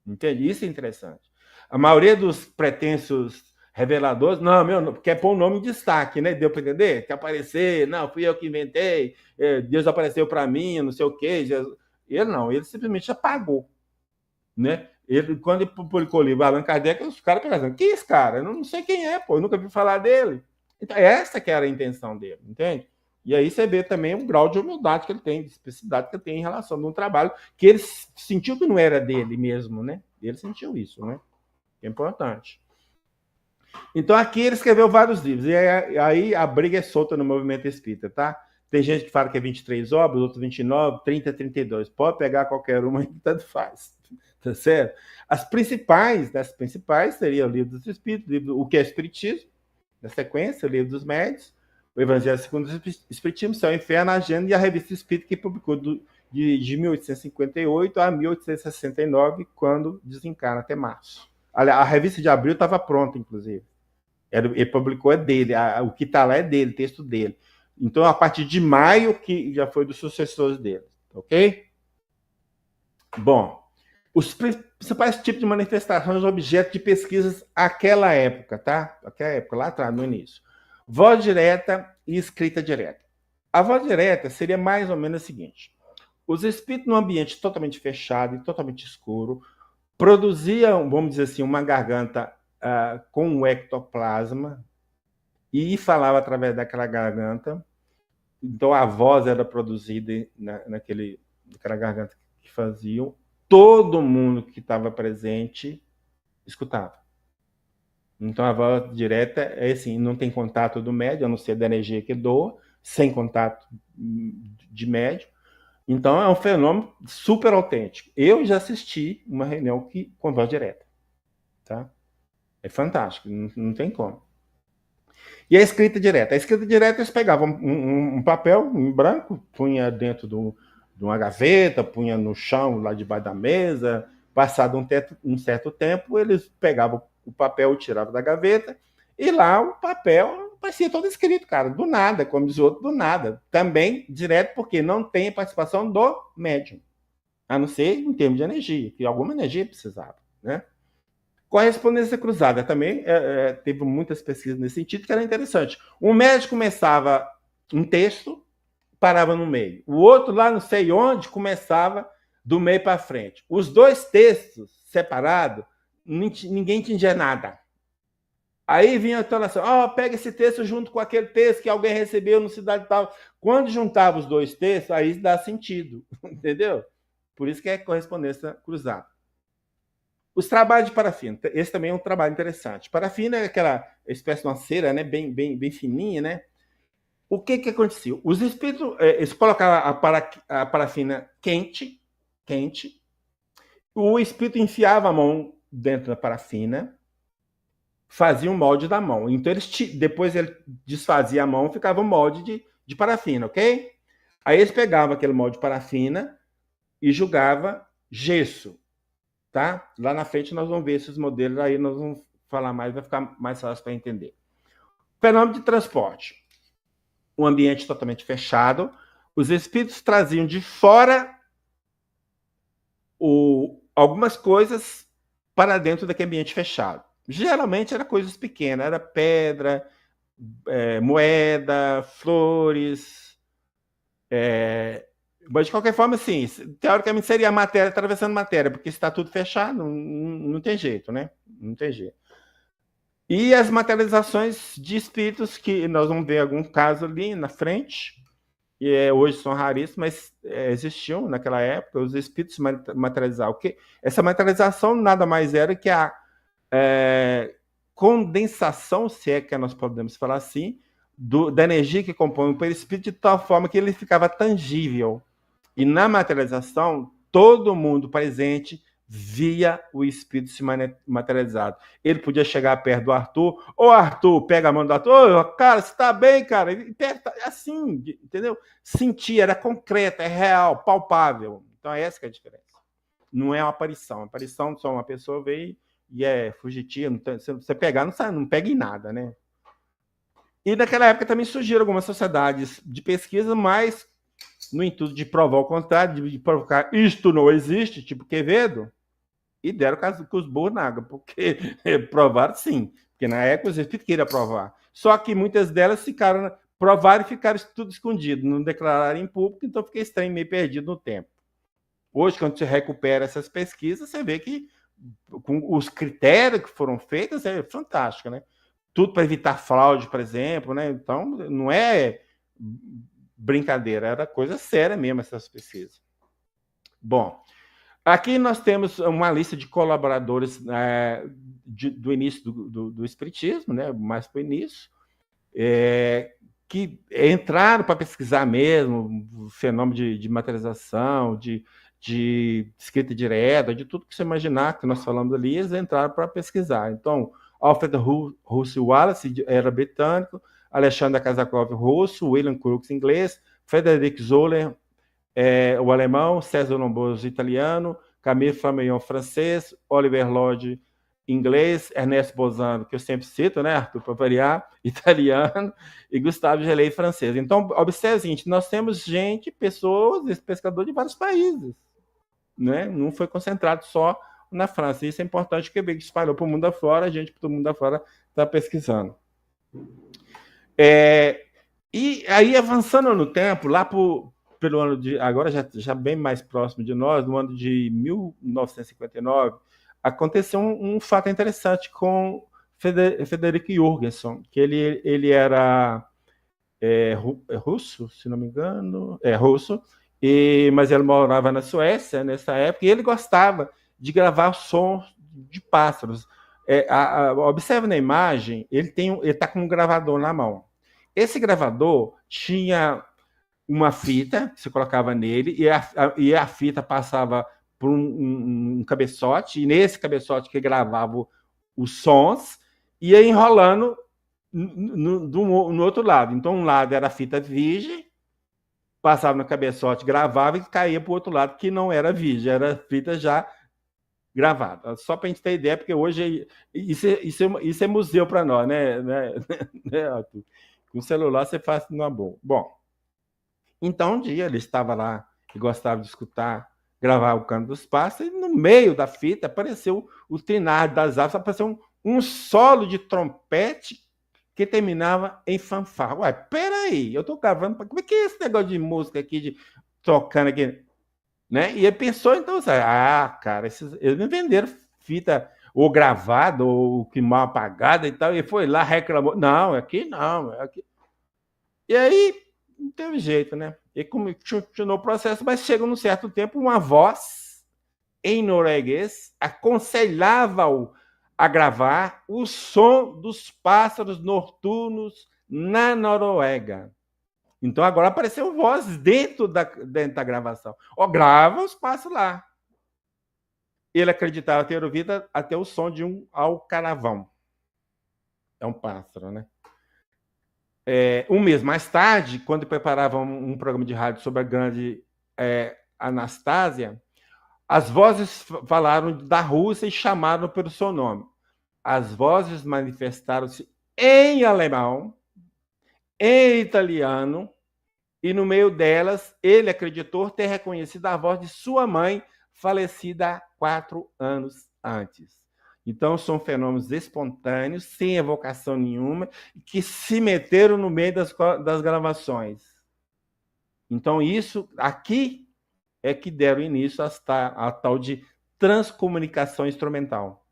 Entende? Isso é interessante. A maioria dos pretensos reveladores, não, quer pôr o nome em destaque, né? Deu para entender? Quer aparecer, não, fui eu que inventei, Deus apareceu para mim, não sei o quê. Jesus. Ele não, ele simplesmente apagou, né? Ele, quando ele publicou o livro Allan Kardec, os caras pensaram: que é esse cara? Eu não sei quem é, pô, eu nunca vi falar dele. Então, essa que era a intenção dele, entende? E aí você vê também o grau de humildade que ele tem, de especificidade que ele tem em relação a um trabalho que ele sentiu que não era dele mesmo, né? Ele sentiu isso, né? É importante. Então, aqui ele escreveu vários livros, e aí a briga é solta no movimento espírita, tá? Tem gente que fala que é 23 obras, outros 29, 30, 32. Pode pegar qualquer uma que tanto faz, tá certo? Das principais seria o Livro dos Espíritos, o que é Espiritismo, na sequência, o Livro dos Médiuns, o Evangelho segundo o Espiritismo, Céu e Inferno, a Agenda e a Revista Espírita, que publicou de 1858 a 1869, quando desencarna, até março. A revista de abril estava pronta, inclusive. Ele publicou, é dele, o que está lá é dele, texto dele. Então, a partir de maio, que já foi dos sucessores dele. Ok? Bom, os principais tipos de manifestações objeto de pesquisas àquela época, tá? Aquela época, lá atrás, no início. Voz direta e escrita direta. A voz direta seria mais ou menos a seguinte: os espíritos num ambiente totalmente fechado e totalmente escuro produziam, vamos dizer assim, uma garganta com um ectoplasma e falava através daquela garganta. Então a voz era produzida naquela garganta que faziam. Todo mundo que estava presente escutava. Então a voz direta é assim, não tem contato do médium, a não ser da energia que doa, sem contato de médium. Então é um fenômeno super autêntico. Eu já assisti uma reunião com voz direta, tá? É fantástico, não tem como. E a escrita direta? A escrita direta, eles pegavam um papel em branco, punha dentro de uma gaveta, punha no chão, lá debaixo da mesa. Passado um certo tempo, eles pegavam o papel, tiravam da gaveta, e lá o papel parecia todo escrito, cara, do nada, como diz o outro, do nada. Também direto, porque não tem a participação do médium, a não ser em termos de energia, que alguma energia precisava, né? Correspondência cruzada também teve muitas pesquisas nesse sentido, que era interessante. Um médico começava um texto, parava no meio. O outro, lá não sei onde, começava do meio para frente. Os dois textos separados, ninguém entendia nada. Aí vinha a entonação: pega esse texto junto com aquele texto que alguém recebeu no cidade tal. Quando juntava os dois textos, aí dá sentido, entendeu? Por isso que é correspondência cruzada. Os trabalhos de parafina. Esse também é um trabalho interessante. Parafina é aquela espécie de uma cera, né, bem fininha, né? O que aconteceu? Os espíritos, eles colocavam a parafina quente, o espírito enfiava a mão dentro da parafina, fazia um molde da mão. Então, depois ele desfazia a mão, ficava um molde de parafina, ok? Aí eles pegavam aquele molde de parafina e jogavam gesso, tá? Lá na frente nós vamos ver esses modelos, aí nós vamos falar mais, vai ficar mais fácil para entender. Fenômeno de transporte. Um ambiente totalmente fechado. Os espíritos traziam de fora algumas coisas para dentro daquele ambiente fechado. Geralmente era coisas pequenas, era pedra, moeda, flores. Mas, de qualquer forma, assim, teoricamente seria a matéria atravessando matéria, porque está tudo fechado, não tem jeito, né? Não tem jeito. E as materializações de espíritos, que nós vamos ver algum caso ali na frente, e hoje são raríssimos, mas existiam naquela época, os espíritos materializavam. Essa materialização nada mais era que a condensação, se é que nós podemos falar assim, da energia que compõe o perispírito, de tal forma que ele ficava tangível. E na materialização, todo mundo presente via o espírito se materializado. Ele podia chegar perto do Arthur, ô Arthur, pega a mão do Arthur, ô, cara, você tá bem, cara? Assim, entendeu? Sentir, era concreto, é real, palpável. Então, essa que é a diferença. Não é uma aparição. A aparição, só uma pessoa veio e é fugitiva, se você pegar, não pega em nada, né? E naquela época também surgiram algumas sociedades de pesquisa, mas no intuito de provar o contrário, de provocar isto não existe, tipo Quevedo, e deram caso com os burros na água, porque provaram sim, porque na época os espíritos queriam provar. Só que muitas delas provaram e ficaram tudo escondido, não declararam em público, então fiquei estranho, meio perdido no tempo. Hoje, quando você recupera essas pesquisas, você vê que com os critérios que foram feitos, é fantástico, né? Tudo para evitar fraude, por exemplo, né? Então, não é brincadeira, era coisa séria mesmo essas pesquisas. Bom, aqui nós temos uma lista de colaboradores do início do Espiritismo, né? Mais para o início, que entraram para pesquisar mesmo o fenômeno de materialização, de escrita direta, de tudo que você imaginar que nós falamos ali, eles entraram para pesquisar. Então, Alfred Russel Wallace era britânico, Alexander Kazakov russo, William Crookes inglês, Frederick Zoller, o alemão, César Lombroso italiano, Camille Flammarion francês, Oliver Lodge inglês, Ernesto Bozano, que eu sempre cito, né, Arthur, para variar, italiano, e Gustave Gelei francês. Então, observe o seguinte, nós temos pessoas, pescadores de vários países, né? Não foi concentrado só na França. Isso é importante porque espalhou para o mundo afora, a gente para o mundo afora está pesquisando. E aí, avançando no tempo, lá pelo ano de... Agora, já bem mais próximo de nós, no ano de 1959, aconteceu um fato interessante com Frederick Jürgenson, que ele era russo, se não me engano, russo, mas ele morava na Suécia nessa época, e ele gostava de gravar sons de pássaros. Observe na imagem, ele está com um gravador na mão. Esse gravador tinha uma fita que você colocava nele, e a fita passava por um cabeçote, e nesse cabeçote que gravava os sons, ia enrolando no outro lado. Então, um lado era a fita virgem, passava no cabeçote, gravava e caía para o outro lado, que não era virgem, era fita já gravada. Só para a gente ter ideia, porque hoje isso é museu para nós, né, Arthur? Com o celular você faz numa boa. Bom, então um dia ele estava lá e gostava de escutar, gravar o canto dos pássaros, e no meio da fita apareceu o trinar das aves, apareceu um solo de trompete que terminava em fanfarra. Ué, peraí, eu tô gravando, como é que é esse negócio de música aqui, tocando aqui, né? E ele pensou, então, cara, eles me venderam fita ou gravada, ou que mal apagada e tal, e foi lá, reclamou, não, aqui não, aqui. E aí, não teve jeito, né? E continuou o processo, mas chegou num certo tempo, uma voz em norueguês aconselhava-o a gravar o som dos pássaros noturnos na Noruega. Então agora apareceu voz dentro da gravação. Grava os pássaros lá. Ele acreditava ter ouvido até o som de um alcaravão. É um pássaro, né? Um mês mais tarde, quando preparava um programa de rádio sobre a grande Anastásia, as vozes falaram da Rússia e chamaram pelo seu nome. As vozes manifestaram-se em alemão, em italiano, e no meio delas, ele acreditou ter reconhecido a voz de sua mãe, falecida há 4 anos antes. Então, são fenômenos espontâneos, sem evocação nenhuma, que se meteram no meio das gravações. Então, isso aqui é que deram início a tal de transcomunicação instrumental.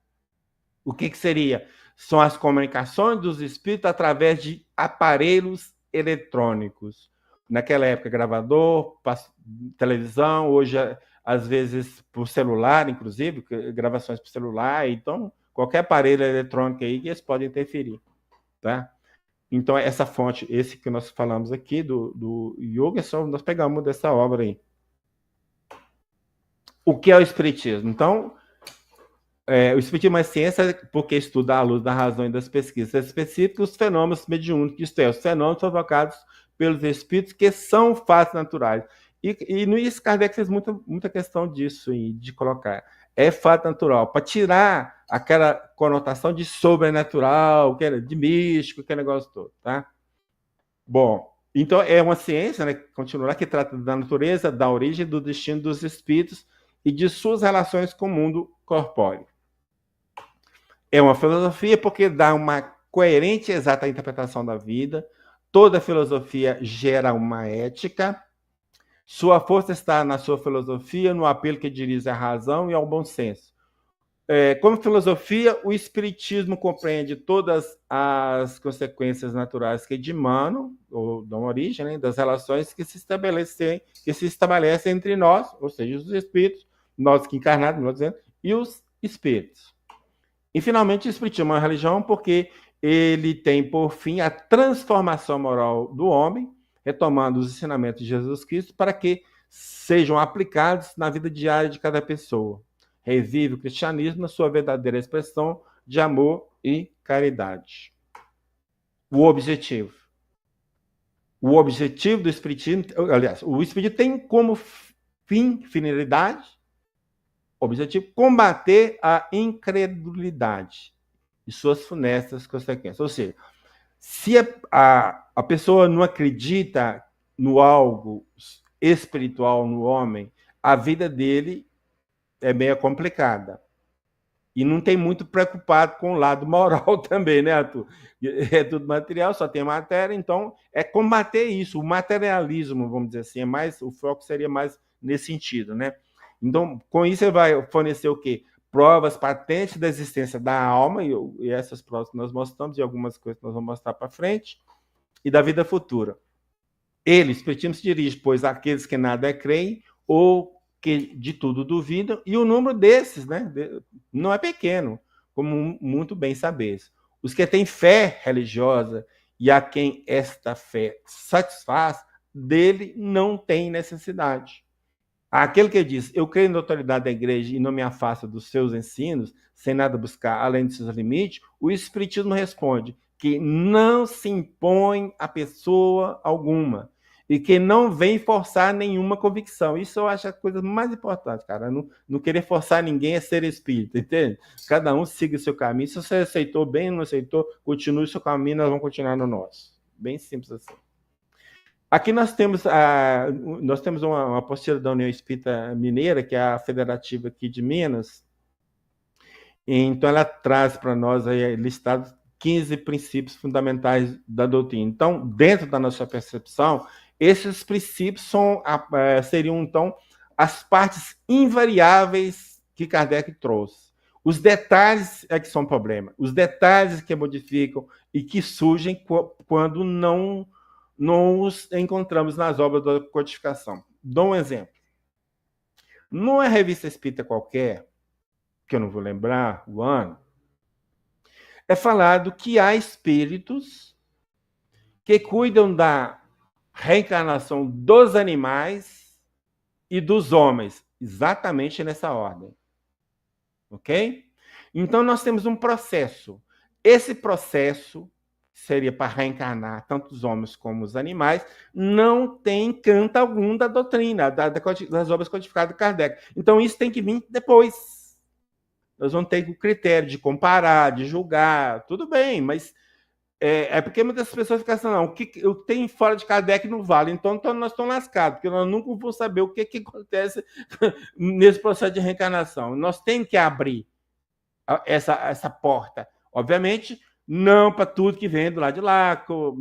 O que seria? São as comunicações dos espíritos através de aparelhos eletrônicos. Naquela época, gravador, televisão, hoje, às vezes, por celular, inclusive, gravações por celular. Então, qualquer aparelho eletrônico aí que eles podem interferir. Tá? Então, essa fonte, esse que nós falamos aqui, do Yoga, nós pegamos dessa obra aí. O que é o Espiritismo? Então, o Espiritismo é ciência porque estuda à luz da razão e das pesquisas específicas os fenômenos mediúnicos, isto é, os fenômenos provocados pelos espíritos que são fatos naturais. E no Luiz Kardec fez muita questão disso, de colocar. É fato natural, para tirar aquela conotação de sobrenatural, de místico, aquele negócio todo. Tá? Bom, então é uma ciência, né, continuará, que trata da natureza, da origem, do destino dos espíritos e de suas relações com o mundo corpóreo. É uma filosofia porque dá uma coerente e exata interpretação da vida. Toda filosofia gera uma ética. Sua força está na sua filosofia, no apelo que dirige à razão e ao bom senso. Como filosofia, o Espiritismo compreende todas as consequências naturais que dimanam, ou dão origem, né, das relações que se estabelecem entre nós, ou seja, os espíritos, nós que encarnados, melhor dizendo, e os espíritos. E, finalmente, o Espiritismo é uma religião porque ele tem, por fim, a transformação moral do homem, retomando os ensinamentos de Jesus Cristo, para que sejam aplicados na vida diária de cada pessoa. Revive o cristianismo na sua verdadeira expressão de amor e caridade. O objetivo do Espiritismo, aliás, o Espiritismo tem como finalidade, objetivo, combater a incredulidade e suas funestas consequências. Ou seja, se a pessoa não acredita no algo espiritual no homem, a vida dele é meio complicada. E não tem muito preocupado com o lado moral também, né, Arthur? É tudo material, só tem matéria, então é combater isso. O materialismo, vamos dizer assim, o foco seria mais nesse sentido, né? Então, com isso, você vai fornecer o quê? Provas patentes da existência da alma, e essas provas que nós mostramos, e algumas coisas que nós vamos mostrar para frente, e da vida futura. Ele, o Espiritismo, se dirige, pois, àqueles que nada creem, ou que de tudo duvidam, e o número desses, né, não é pequeno, como muito bem sabeis. Os que têm fé religiosa, e a quem esta fé satisfaz, dele não tem necessidade. Aquele que diz, eu creio na autoridade da igreja e não me afasto dos seus ensinos, sem nada buscar além de seus limites, o Espiritismo responde que não se impõe a pessoa alguma e que não vem forçar nenhuma convicção. Isso eu acho a coisa mais importante, cara. Não querer forçar ninguém a ser espírita, entende? Cada um siga o seu caminho. Se você aceitou bem, não aceitou, continue o seu caminho, nós vamos continuar no nosso. Bem simples assim. Aqui nós temos uma apostila da União Espírita Mineira, que é a federativa aqui de Minas. Então, ela traz para nós aí listados 15 princípios fundamentais da doutrina. Então, dentro da nossa percepção, esses princípios seriam, então, as partes invariáveis que Kardec trouxe. Os detalhes é que são problema. Os detalhes que modificam e que surgem quando não nos encontramos nas obras da codificação. Dou um exemplo. Numa revista espírita qualquer, que eu não vou lembrar o ano, é falado que há espíritos que cuidam da reencarnação dos animais e dos homens, exatamente nessa ordem. Ok? Então, nós temos um processo. Esse processo seria para reencarnar tanto os homens como os animais, não tem canto algum da doutrina, das obras codificadas de Kardec. Então, isso tem que vir depois. Nós vamos ter o critério de comparar, de julgar, tudo bem, mas porque muitas pessoas ficam assim, não, o que tem fora de Kardec não vale, então nós estamos lascados, porque nós nunca vamos saber o que acontece nesse processo de reencarnação. Nós temos que abrir essa porta. Obviamente, não para tudo que vem do lado de lá, com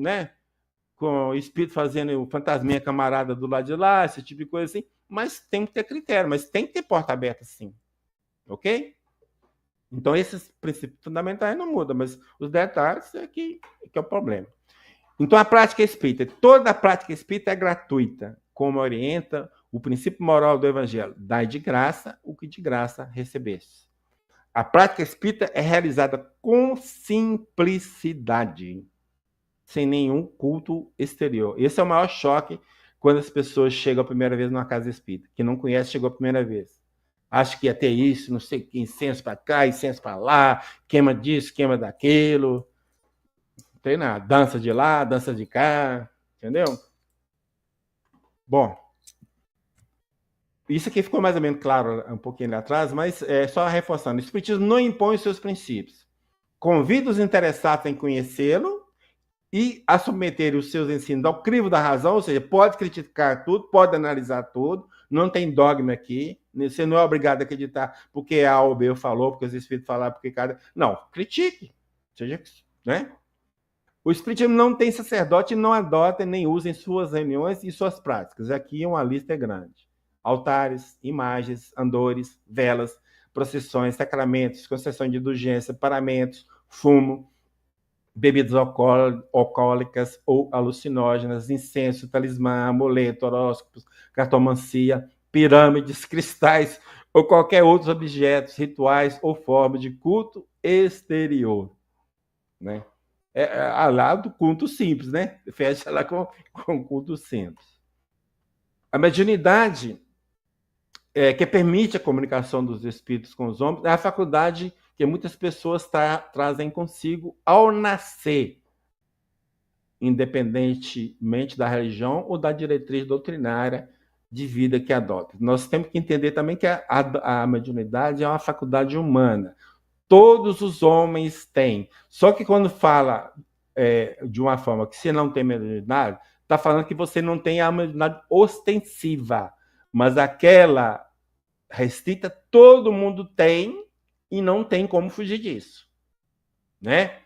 o espírito fazendo o fantasminha camarada do lado de lá, esse tipo de coisa assim, mas tem que ter critério, mas tem que ter porta aberta sim. Ok? Então, esses princípios fundamentais não mudam, mas os detalhes é que é o problema. Então, a prática espírita, toda a prática espírita é gratuita, como orienta o princípio moral do Evangelho. Dai de graça o que de graça recebeste. A prática espírita é realizada com simplicidade, sem nenhum culto exterior. Esse é o maior choque quando as pessoas chegam a primeira vez numa casa espírita, que não conhece, chegou a primeira vez. Acho que ia ter isso, não sei que, incenso para cá, incenso para lá, queima disso, queima daquilo. Não tem nada. Dança de lá, dança de cá, entendeu? Bom, isso aqui ficou mais ou menos claro um pouquinho ali atrás, mas só reforçando. O Espiritismo não impõe os seus princípios. Convida os interessados em conhecê-lo e a submeter os seus ensinos ao crivo da razão, ou seja, pode criticar tudo, pode analisar tudo, não tem dogma aqui, você não é obrigado a acreditar porque A ou B falou, porque os espíritos falaram, porque cada... Não, critique, seja, né? O espiritismo não tem sacerdote, não adota nem usa em suas reuniões e suas práticas. Aqui uma lista é grande. Altares, imagens, andores, velas, procissões, sacramentos, concessão de indulgência, paramentos, fumo, bebidas alcoólicas ou alucinógenas, incenso, talismã, amuleto, horóscopos, cartomancia, pirâmides, cristais ou qualquer outros objetos, rituais ou formas de culto exterior, né? Lá do culto simples, né? Fecha lá com culto simples. A mediunidade que permite a comunicação dos espíritos com os homens é a faculdade que muitas pessoas trazem consigo ao nascer, independentemente da religião ou da diretriz doutrinária de vida que adota. Nós temos que entender também que a mediunidade é uma faculdade humana. Todos os homens têm. Só que quando fala de uma forma que você não tem mediunidade, está falando que você não tem a mediunidade ostensiva, mas aquela restrita todo mundo tem e não tem como fugir disso, né?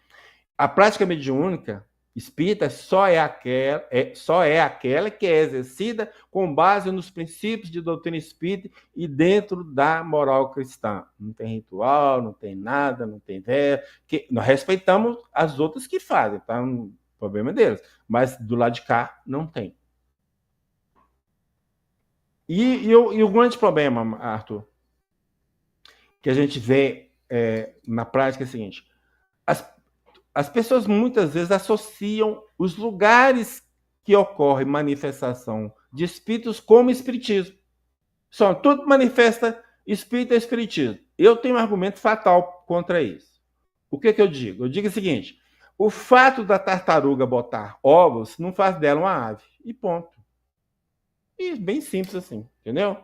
A prática mediúnica espírita só é aquela que é exercida com base nos princípios de doutrina espírita e dentro da moral cristã. Não tem ritual, não tem nada, não tem ideia. Nós respeitamos as outras que fazem, tá? O problema é deles. Mas do lado de cá, não tem. E o grande problema, Arthur, que a gente vê na prática é o seguinte: as pessoas muitas vezes associam os lugares que ocorre manifestação de espíritos como espiritismo. Tudo manifesta espírito e espiritismo. Eu tenho um argumento fatal contra isso. O que eu digo? Eu digo o seguinte: o fato da tartaruga botar ovos não faz dela uma ave. E ponto. E bem simples assim, entendeu?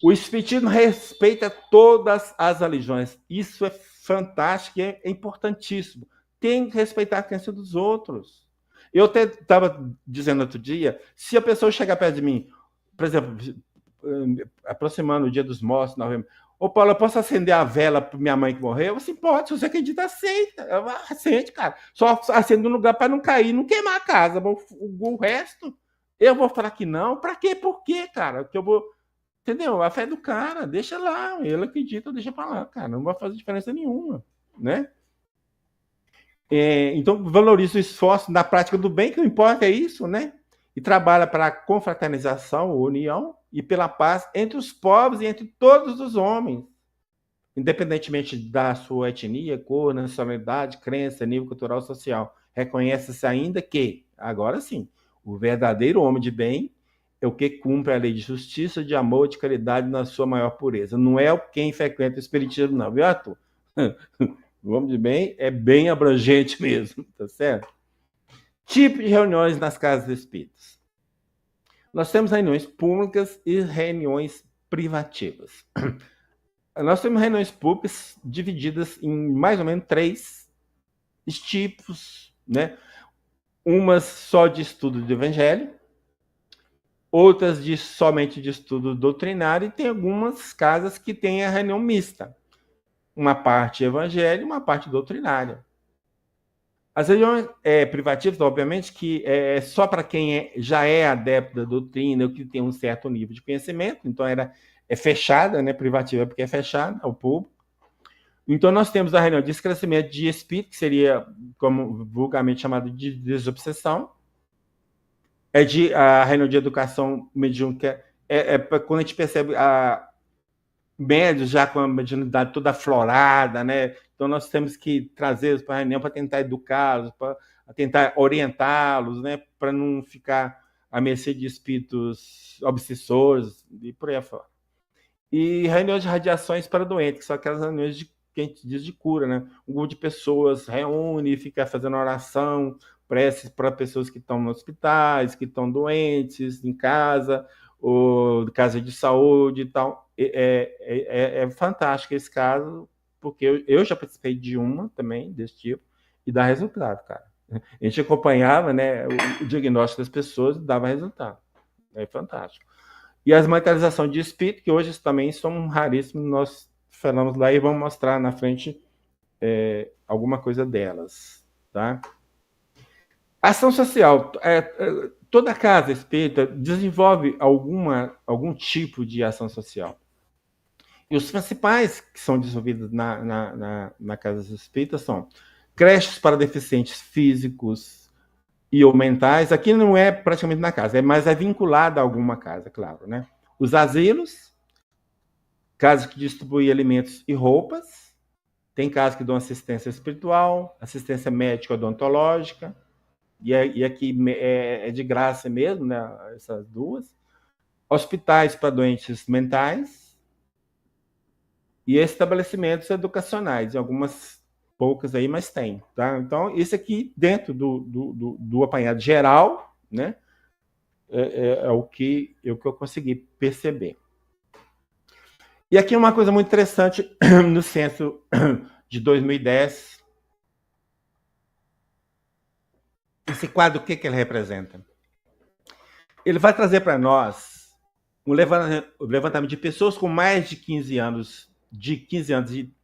O espiritismo respeita todas as religiões. Isso é fantástico e é importantíssimo. Tem que respeitar a crença dos outros. Eu até estava dizendo outro dia, se a pessoa chegar perto de mim, por exemplo, aproximando o Dia dos Mortos, ô Paulo, eu posso acender a vela para minha mãe que morreu? Assim, pode, se você acredita, aceita. Acende, cara. Só acende no lugar para não cair, não queimar a casa. O resto, eu vou falar que não. Para quê? Por quê, cara? Que eu vou... Entendeu? A fé do cara, deixa lá. Ele acredita, deixa para lá, cara. Não vai fazer diferença nenhuma, né? Então, valoriza o esforço na prática do bem, que o importa é isso, né? E trabalha para a confraternização, união e pela paz entre os povos e entre todos os homens, independentemente da sua etnia, cor, nacionalidade, crença, nível cultural, social. Reconhece-se ainda que, agora sim, o verdadeiro homem de bem é o que cumpre a lei de justiça, de amor, de caridade na sua maior pureza. Não é quem frequenta o espiritismo, não, viu, Arthur? Vamos de bem, é bem abrangente mesmo, tá certo? Tipo de reuniões nas casas espíritas. Nós temos reuniões públicas e reuniões privativas. Nós temos reuniões públicas divididas em mais ou menos 3 tipos, né? Umas só de estudo do evangelho, outras somente de estudo doutrinário, e tem algumas casas que têm a reunião mista. Uma parte evangelho e uma parte doutrinária. As reuniões privativas, obviamente, que é só para quem já é adepto da doutrina, ou que tem um certo nível de conhecimento, então é fechada, né? Privativa porque é fechada ao público. Então, nós temos a reunião de esclarecimento de espírito, que seria, como vulgarmente chamado, de desobsessão. A reunião de educação mediúnica, quando a gente percebe médios já com a mediunidade toda aflorada, né? Então, nós temos que trazê-los para a reunião para tentar educá-los, para tentar orientá-los, né? Para não ficar à mercê de espíritos obsessores e por aí afora. E reuniões de radiações para doentes, que são aquelas reuniões que a gente diz de cura, né? Um grupo de pessoas reúne e fica fazendo oração, preces para pessoas que estão nos hospitais, que estão doentes, em casa, ou casa de saúde e tal. É fantástico esse caso, porque eu já participei de uma também, desse tipo, e dá resultado, cara. A gente acompanhava, né, o diagnóstico das pessoas e dava resultado. É fantástico. E as materializações de espírito, que hoje também são raríssimas, nós falamos lá e vamos mostrar na frente alguma coisa delas. Tá? Ação social. Toda casa espírita desenvolve algum tipo de ação social. E os principais que são desenvolvidos na casa espírita são creches para deficientes físicos e ou mentais. Aqui não é praticamente na casa, mas é vinculado a alguma casa, claro, né? Os asilos, casas que distribuem alimentos e roupas, tem casas que dão assistência espiritual, assistência médica odontológica, e aqui é de graça mesmo, né? Essas duas. Hospitais para doentes mentais e estabelecimentos educacionais, algumas poucas aí, mas tem, tá? Então, isso aqui dentro do apanhado geral, né? O que eu consegui perceber. E aqui uma coisa muito interessante no censo de 2010. Esse quadro, o que ele representa? Ele vai trazer para nós um levantamento de pessoas com mais de 15 anos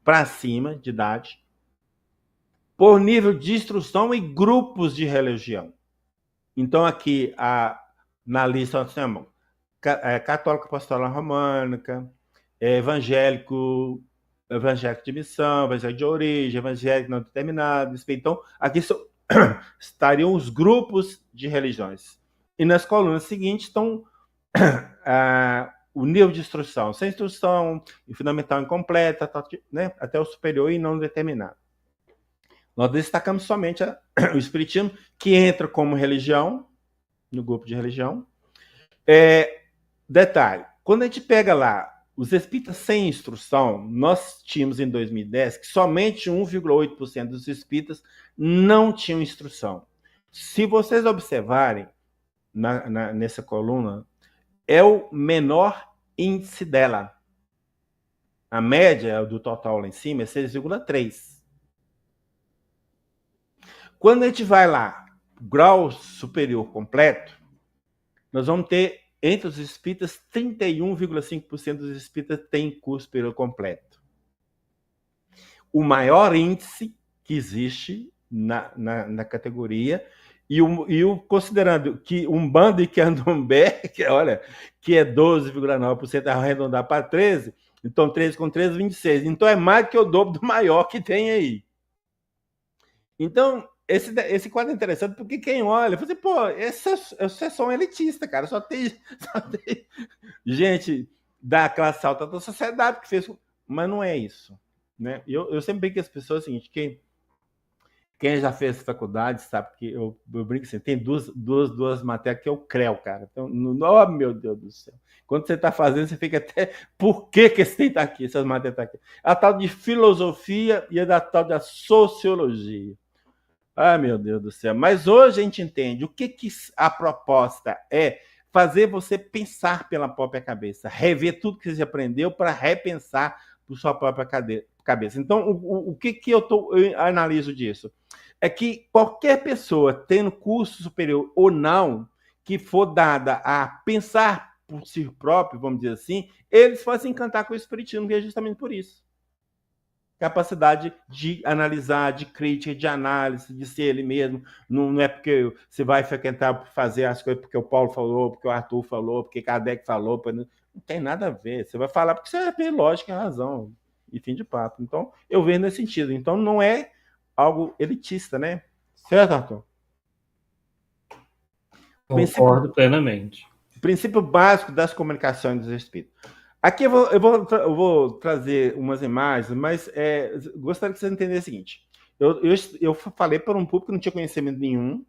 para cima de idade, por nível de instrução e grupos de religião. Então, aqui, na lista, nós temos católico apostólica românica, evangélico de missão, evangélico de origem, evangélico não determinado. Então, aqui estariam os grupos de religiões. E nas colunas seguintes estão o nível de instrução, sem instrução, fundamental incompleta, né, até o superior e não determinado. Nós destacamos somente o espiritismo, que entra como religião, no grupo de religião. Detalhe, quando a gente pega lá os espíritas sem instrução, nós tínhamos em 2010 que somente 1,8% dos espíritas não tinham instrução. Se vocês observarem nessa coluna, é o menor índice dela. A média do total lá em cima é 6,3. Quando a gente vai lá, grau superior completo, nós vamos ter, entre os espíritas, 31,5% dos espíritas têm curso superior completo. O maior índice que existe na categoria, considerando que Umbanda e Candomblé, que é 12,9%, arredondar para 13%, então 13 com 13, 26%. Então é mais que o dobro do maior que tem aí. Então, esse quadro é interessante porque quem olha, fala assim, pô, esse é só um elitista, cara, só tem gente da classe alta da sociedade que fez, mas não é isso, né? Eu sempre brinco com as pessoas o seguinte, que Quem já fez faculdade sabe que eu brinco assim, tem duas matérias que eu creu, cara. Então, oh, meu Deus do céu. Quando você está fazendo, você fica até... Por que esse tem que estar aqui, essas matérias estão aqui? A tal de filosofia e a da tal da sociologia. Ah, meu Deus do céu. Mas hoje a gente entende o que a proposta é fazer você pensar pela própria cabeça, rever tudo que você aprendeu para repensar por sua própria cabeça. Então, o que eu analiso disso? É que qualquer pessoa, tendo curso superior ou não, que for dada a pensar por si próprio, vamos dizer assim, eles vão se encantar com o espiritismo, que é justamente por isso. Capacidade de analisar, de crítica, de análise, de ser ele mesmo. Não é porque você vai frequentar, fazer as coisas porque o Paulo falou, porque o Arthur falou, porque Kardec falou. Não tem nada a ver. Você vai falar porque você vai ter lógica e razão. E fim de papo. Então, eu vejo nesse sentido. Então, não é algo elitista, né? Certo, Arthur? Concordo plenamente. Princípio básico das comunicações dos espíritos. Aqui eu vou trazer umas imagens, mas gostaria que vocês entendessem o seguinte. Eu falei para um público que não tinha conhecimento nenhum.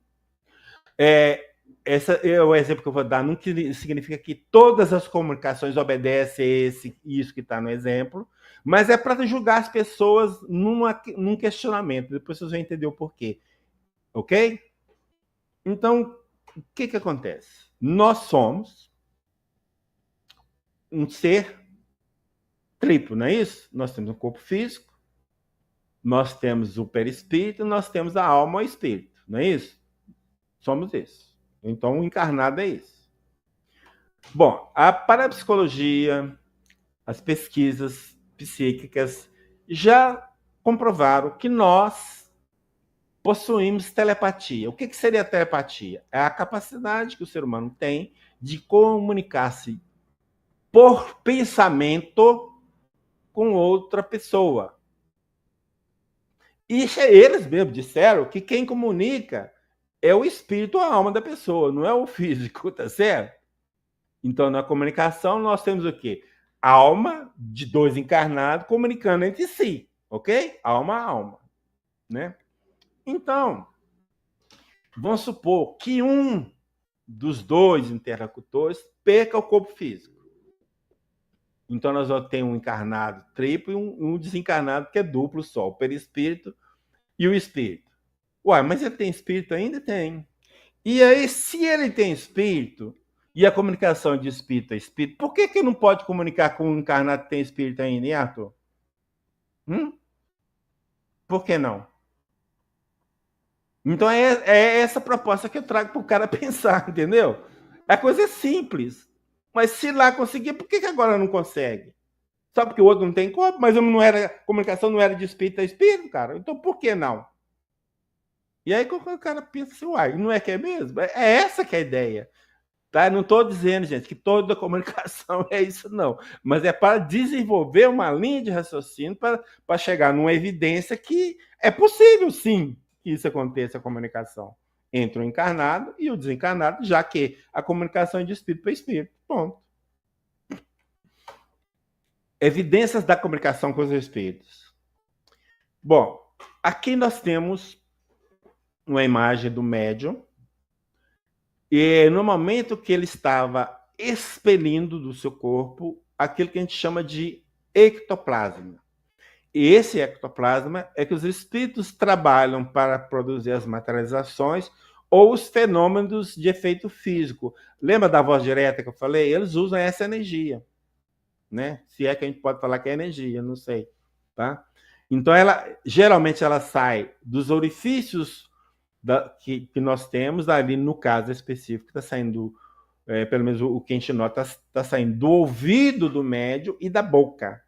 Esse é o exemplo que eu vou dar. Não significa que todas as comunicações obedecem isso que está no exemplo, mas é para julgar as pessoas num questionamento. Depois vocês vão entender o porquê. Ok? Então, o que acontece? Nós somos um ser triplo, não é isso? Nós temos um corpo físico, nós temos o perispírito, nós temos a alma ou espírito, não é isso? Somos isso. Então, o encarnado é isso. Bom, a parapsicologia, as pesquisas psíquicas já comprovaram que nós possuímos telepatia. O que seria telepatia? É a capacidade que o ser humano tem de comunicar-se por pensamento com outra pessoa. E eles mesmos disseram que quem comunica é o espírito ou a alma da pessoa, não é o físico, tá certo? Então, na comunicação, nós temos o quê? Alma de dois encarnados comunicando entre si, ok? Alma a alma, né? Então, vamos supor que um dos dois interlocutores perca o corpo físico. Então, nós vamos ter um encarnado triplo e um desencarnado que é duplo só, o perispírito e o espírito. Uai, mas ele tem espírito ainda? Tem. E aí, se ele tem espírito, e a comunicação de espírito a espírito, por que não pode comunicar com um encarnado que tem espírito ainda, hein, Arthur? Por que não? Então, é essa proposta que eu trago para o cara pensar, entendeu? A coisa é simples. Mas se lá conseguir, por que agora não consegue? Só porque o outro não tem corpo, mas a comunicação não era de espírito a espírito, cara. Então, por que não? E aí o cara pensa assim, uai, não é que é mesmo? É essa que é a ideia. Tá? Não estou dizendo, gente, que toda comunicação é isso, não. Mas é para desenvolver uma linha de raciocínio para chegar numa evidência que é possível, sim, que isso aconteça, a comunicação entre o encarnado e o desencarnado, já que a comunicação é de espírito para espírito. Ponto. Evidências da comunicação com os espíritos. Bom, aqui nós temos uma imagem do médium, e no momento que ele estava expelindo do seu corpo aquilo que a gente chama de ectoplasma. E esse ectoplasma é que os espíritos trabalham para produzir as materializações ou os fenômenos de efeito físico. Lembra da voz direta que eu falei? Eles usam essa energia, né? Se é que a gente pode falar que é energia, não sei, tá? Então, geralmente ela sai dos orifícios que nós temos, ali no caso específico, está saindo, pelo menos o que a gente nota, está saindo do ouvido do médium e da boca.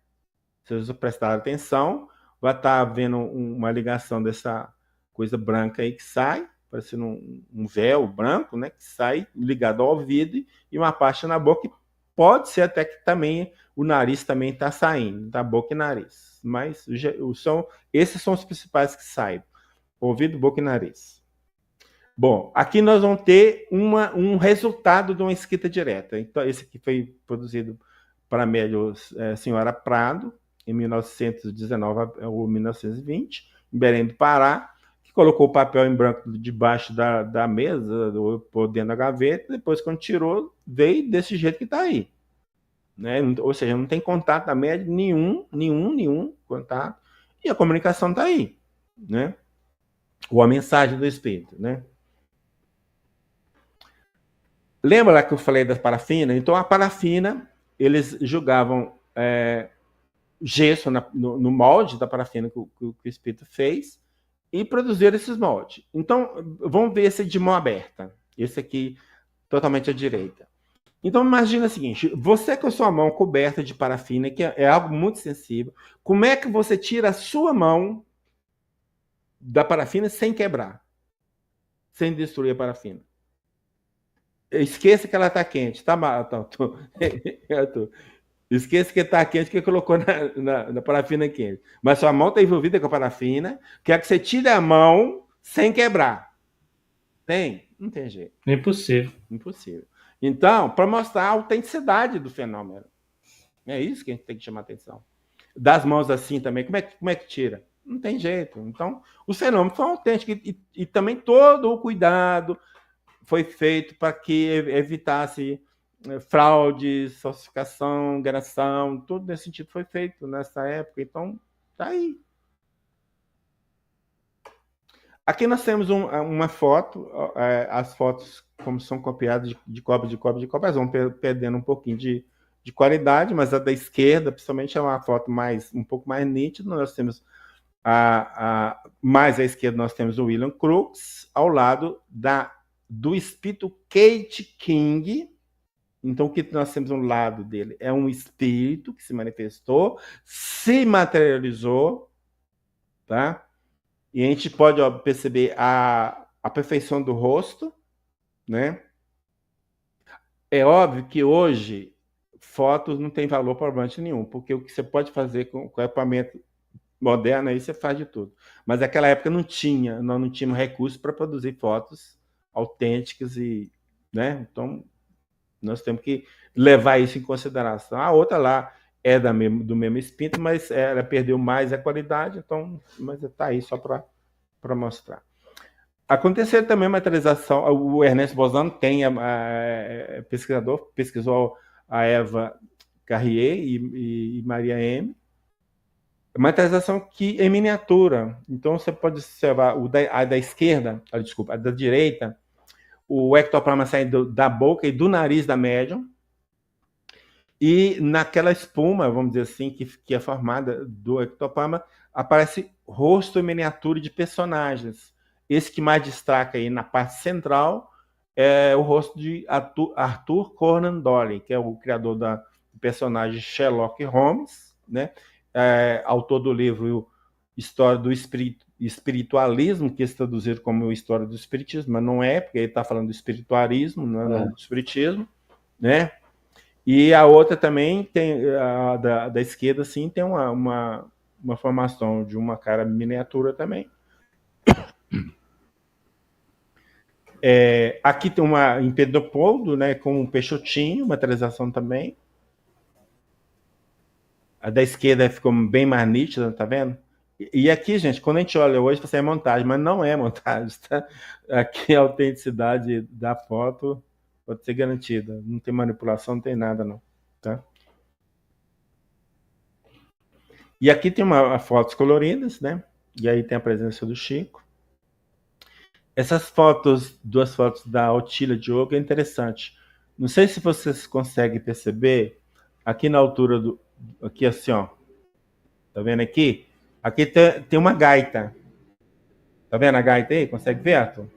Se vocês prestarem atenção, vai estar vendo uma ligação dessa coisa branca aí que sai, parecendo um véu branco, né, que sai ligado ao ouvido, e uma parte na boca, que pode ser até que também o nariz também está saindo, da boca e nariz. Mas esses são os principais que saem: ouvido, boca e nariz. Bom, aqui nós vamos ter um resultado de uma escrita direta. Então, esse aqui foi produzido para a médium senhora Prado, em 1919 ou 1920, em Belém do Pará, colocou o papel em branco debaixo da mesa, ou dentro da gaveta, depois, quando tirou, veio desse jeito que está aí. Né? Ou seja, não tem contato da média, nenhum contato, e a comunicação está aí. Né? Ou a mensagem do espírito. Né? Lembra lá que eu falei da parafina? Então, a parafina, eles jogavam gesso no molde da parafina que o espírito fez, e produzir esses moldes. Então, vamos ver esse de mão aberta. Esse aqui, totalmente à direita. Então, imagina o seguinte, você com a sua mão coberta de parafina, que é algo muito sensível, como é que você tira a sua mão da parafina sem quebrar? Sem destruir a parafina? Esqueça que ela está quente, tá? Esqueça que está quente, que colocou na parafina quente. Mas sua mão está envolvida com a parafina, quer que você tire a mão sem quebrar. Tem? Não tem jeito. Impossível. Impossível. Então, para mostrar a autenticidade do fenômeno. É isso que a gente tem que chamar atenção. Das mãos assim também, como é que tira? Não tem jeito. Então, os fenômenos são autênticos e também todo o cuidado foi feito para que evitasse fraudes, falsificação, enganação, tudo nesse sentido foi feito nessa época. Então, tá aí. Aqui nós temos uma foto, as fotos, como são copiadas de cópia, elas vão perdendo um pouquinho de qualidade, mas a da esquerda, principalmente, é uma foto um pouco mais nítida. Nós temos mais à esquerda, nós temos o William Crookes, ao lado do espírito Kate King. Então, o que nós temos ao lado dele é um espírito que se manifestou, se materializou, tá? E a gente pode perceber a perfeição do rosto, né? É óbvio que hoje fotos não tem valor provavelmente nenhum, porque o que você pode fazer com equipamento moderno aí você faz de tudo. Mas naquela época nós não tínhamos recursos para produzir fotos autênticas e, né? Então nós temos que levar isso em consideração. A outra lá é do mesmo espírito, mas ela perdeu mais a qualidade, então, mas está aí só para mostrar. Aconteceu também a materialização, o Ernesto Bozano pesquisou a Eva Carrier e Maria M. Materialização que é miniatura. Então você pode observar a da esquerda, a da direita, o ectoplasma saindo da boca e do nariz da médium. E naquela espuma, vamos dizer assim, que é formada do ectoplasma, aparece rosto e miniatura de personagens. Esse que mais destaca aí na parte central é o rosto de Arthur Conan Doyle, que é o criador do personagem Sherlock Holmes, né? Autor do livro História do Espiritualismo, que é traduzido como História do Espiritismo, mas não é, porque ele está falando do espiritualismo, não do espiritismo, né? E a outra também tem, da esquerda, sim, tem uma formação de uma cara miniatura também. Aqui tem uma em Pedropoldo, né, com um Peixotinho, uma materialização também. A da esquerda ficou bem mais nítida, tá vendo? E aqui, gente, quando a gente olha hoje, você é montagem, mas não é montagem, tá? Aqui a autenticidade da foto pode ser garantida. Não tem manipulação, não tem nada, não. Tá? E aqui tem fotos coloridas, né? E aí tem a presença do Chico. Essas duas fotos da Otília Diogo é interessante. Não sei se vocês conseguem perceber, aqui na altura aqui assim, ó. Tá vendo aqui? Aqui tem uma gaita. Tá vendo a gaita aí? Consegue ver, Arthur?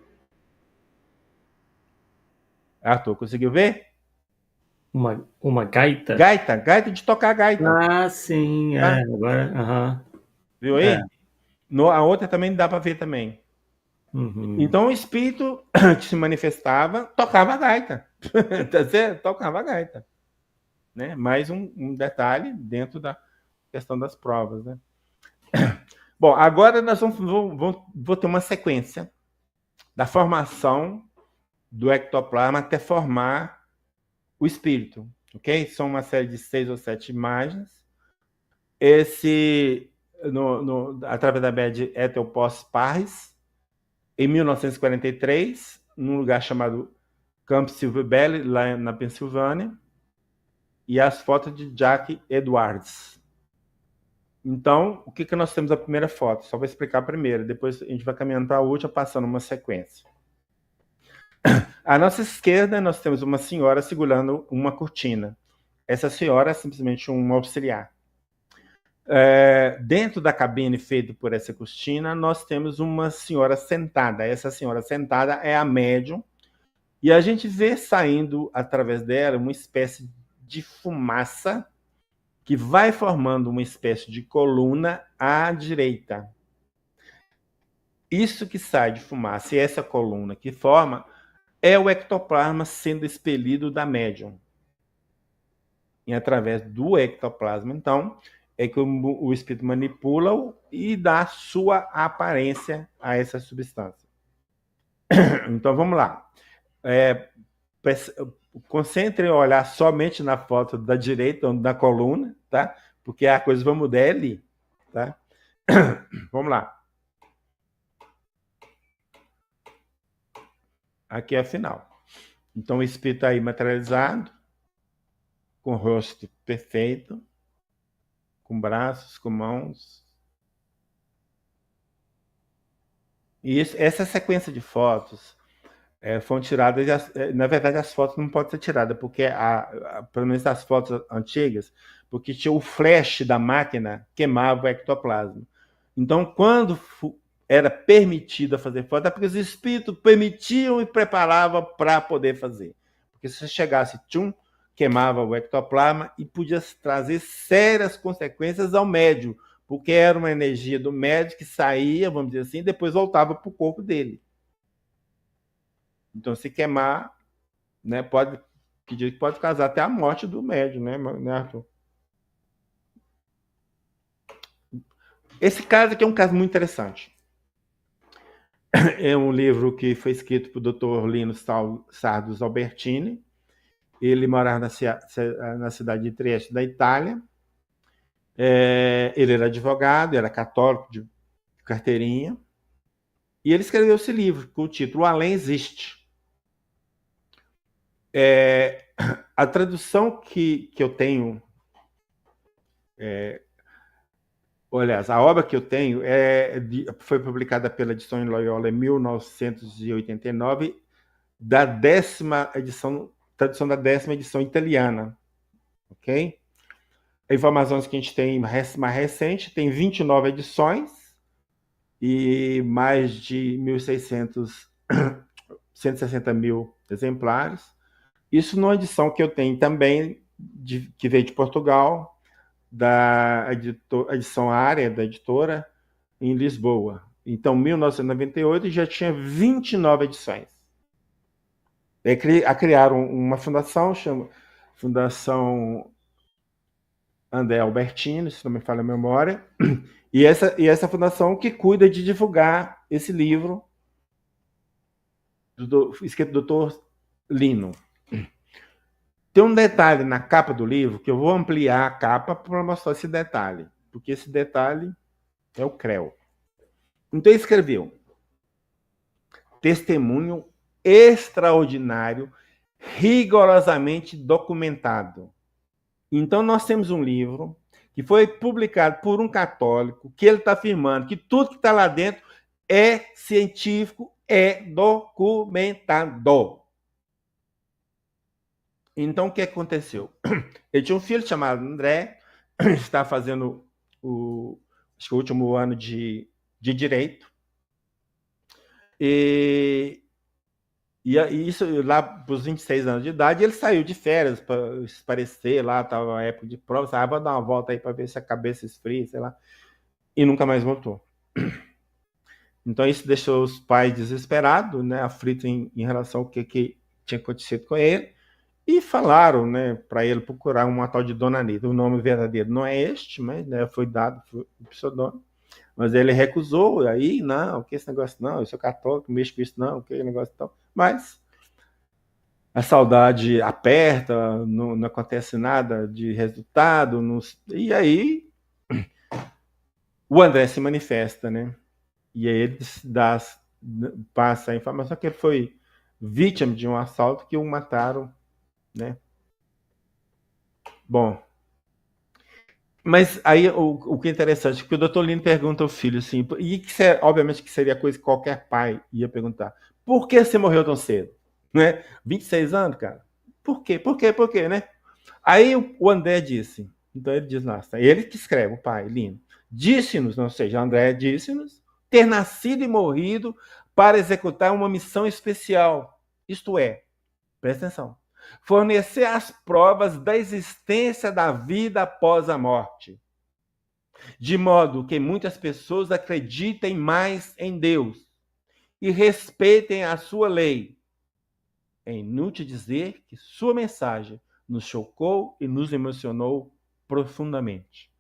Arthur, conseguiu ver? Uma gaita? Gaita de tocar gaita. Ah, sim. Tá? Agora, Viu aí? A outra também dá para ver também. Uhum. Então o espírito que se manifestava tocava a gaita. Tá certo? Tocava a gaita. Né? Mais um detalhe dentro da questão das provas, né? Bom, agora nós vou ter uma sequência da formação do ectoplasma até formar o espírito, ok? São uma série de 6 ou 7 imagens. Através da média Eteopós Parris, em 1943, num lugar chamado Camp Silver Valley, lá na Pensilvânia, e as fotos de Jack Edwards. Então, o que nós temos a primeira foto? Só vou explicar a primeira, depois a gente vai caminhando para a última, passando uma sequência. À nossa esquerda, nós temos uma senhora segurando uma cortina. Essa senhora é simplesmente um auxiliar. Dentro da cabine feita por essa cortina, nós temos uma senhora sentada. Essa senhora sentada é a médium, e a gente vê saindo através dela uma espécie de fumaça que vai formando uma espécie de coluna à direita. Isso que sai de fumaça e essa coluna que forma é o ectoplasma sendo expelido da médium. E através do ectoplasma, então, é que o espírito manipula e dá sua aparência a essa substância. Então, vamos lá. Concentre em olhar somente na foto da direita, da coluna, tá? Porque a coisa vai mudar ali, tá? Vamos lá. Aqui é a final. Então, o espírito aí materializado, com o rosto perfeito, com braços, com mãos. E essa sequência de fotos foram tiradas, na verdade as fotos não podem ser tiradas, porque pelo menos as fotos antigas, porque tinha o flash da máquina queimava o ectoplasma. Então, quando era permitido fazer foto, é porque os espíritos permitiam e preparavam para poder fazer. Porque se você chegasse, queimava o ectoplasma e podia trazer sérias consequências ao médium, porque era uma energia do médium que saía, vamos dizer assim, e depois voltava para o corpo dele. Então, se queimar, né, pode causar até a morte do médium, né, Arthur? Esse caso aqui é um caso muito interessante. É um livro que foi escrito por Dr. Lino Sardos Albertini. Ele morava na cidade de Trieste, da Itália. Ele era advogado, era católico de carteirinha. E ele escreveu esse livro com o título O Além Existe. A tradução que eu tenho... aliás, a obra que eu tenho foi publicada pela Edição Loyola em 1989, da 10ª edição, tradução da 10ª edição italiana. Ok? Informações que a gente tem mais recente, tem 29 edições e mais de 1.600, 160 mil exemplares. Isso numa edição que eu tenho também, que veio de Portugal, da edição Área, da editora, em Lisboa. Então, 1998 já tinha 29 edições. Criaram uma fundação, chama Fundação André Albertini, se não me falha a memória, e essa fundação que cuida de divulgar esse livro escrito do Dr. Lino. Tem um detalhe na capa do livro, que eu vou ampliar a capa para mostrar esse detalhe, porque esse detalhe é o CREO. Então ele escreveu: testemunho extraordinário, rigorosamente documentado. Então nós temos um livro que foi publicado por um católico, que ele está afirmando que tudo que está lá dentro é científico, é documentado. Então, o que aconteceu? Ele tinha um filho chamado André, está fazendo acho que o último ano de Direito. E isso lá para os 26 anos de idade, ele saiu de férias para esparecer lá, estava a época de prova, vou dar uma volta aí para ver se a cabeça esfria, sei lá, e nunca mais voltou. Então, isso deixou os pais desesperados, né, aflitos em relação ao que tinha acontecido com ele. E falaram, né, para ele procurar uma tal de Dona Anita. O nome verdadeiro não é este, mas né, foi dado o pseudônimo. Mas ele recusou, aí, não, que esse negócio não, eu sou católico, não mexo com isso não, que negócio tal. Mas a saudade aperta, não acontece nada de resultado, e aí o André se manifesta, né? E aí ele dá passa a informação que ele foi vítima de um assalto que o mataram, né? Bom, mas aí o que é interessante é que o doutor Lino pergunta ao filho assim, e que obviamente que seria coisa que qualquer pai ia perguntar: por que você morreu tão cedo? Né? 26 anos, cara? Por quê? Por quê? Por quê, né? Aí o André disse, então ele diz, nossa, ele que escreve, o pai, Lino, disse-nos, ou seja, André disse-nos, ter nascido e morrido para executar uma missão especial, isto é, presta atenção, fornecer as provas da existência da vida após a morte, de modo que muitas pessoas acreditem mais em Deus e respeitem a sua lei. É inútil dizer que sua mensagem nos chocou e nos emocionou profundamente.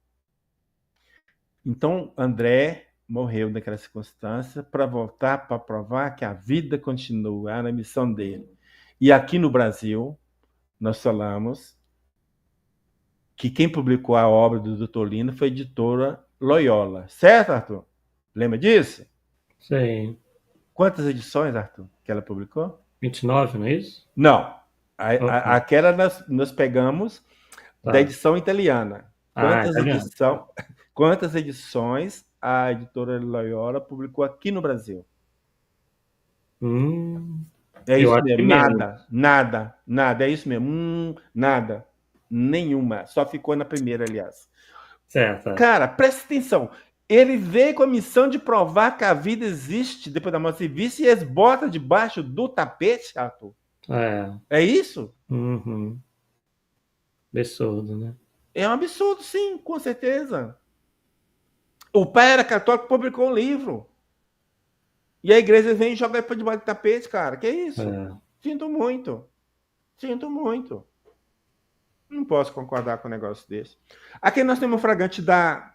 Então, André morreu naquela circunstância para voltar para provar que a vida continua, era a missão dele. E aqui no Brasil, nós falamos que quem publicou a obra do Dr. Lino foi a editora Loyola. Certo, Arthur? Lembra disso? Sim. Quantas edições, Arthur, que ela publicou? 29, não é isso? Não. Aquela nós pegamos da edição italiana. Quantas edições a editora Loyola publicou aqui no Brasil? É isso mesmo. Nada. É isso mesmo. Nada. Nenhuma. Só ficou na primeira, aliás. Certo. Cara, presta atenção. Ele veio com a missão de provar que a vida existe depois da morte civil e eles botam debaixo do tapete, Arthur. É isso? Uhum. Absurdo, né? É um absurdo, sim, com certeza. O pai era católico, publicou um livro. E a igreja vem e joga ele para debaixo do tapete, cara. Que isso? Sinto muito. Não posso concordar com um negócio desse. Aqui nós temos um fragante da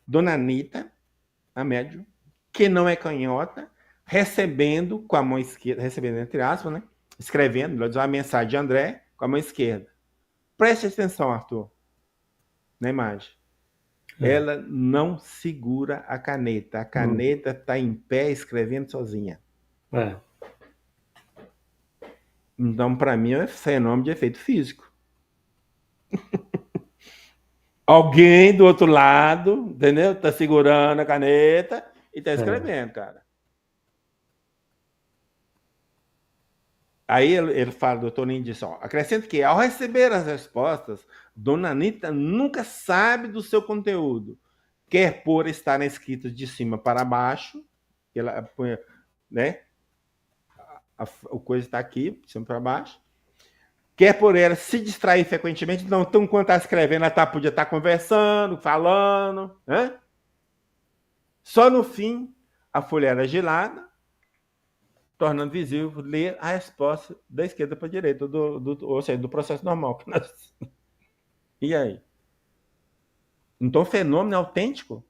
Dona Anitta, a médium, que não é canhota, recebendo com a mão esquerda, recebendo entre aspas, né? Escrevendo, uma mensagem de André com a mão esquerda. Preste atenção, Arthur, na imagem. Ela não segura a caneta. A caneta está em pé escrevendo sozinha. Então, para mim, é fenômeno de efeito físico. Alguém do outro lado, entendeu? Está segurando a caneta e está escrevendo, cara. Aí ele fala, o doutor Lino disse, acrescenta que, ao receber as respostas, Dona Anitta nunca sabe do seu conteúdo, quer por estar escrito de cima para baixo, que ela põe, né? O coisa está aqui, de cima para baixo, quer por ela se distrair frequentemente, então enquanto está escrevendo, ela podia estar conversando, falando, né? Só no fim, a folha era gelada, tornando visível ler a resposta da esquerda para a direita, ou seja, do processo normal. E aí? Então, o fenômeno é autêntico.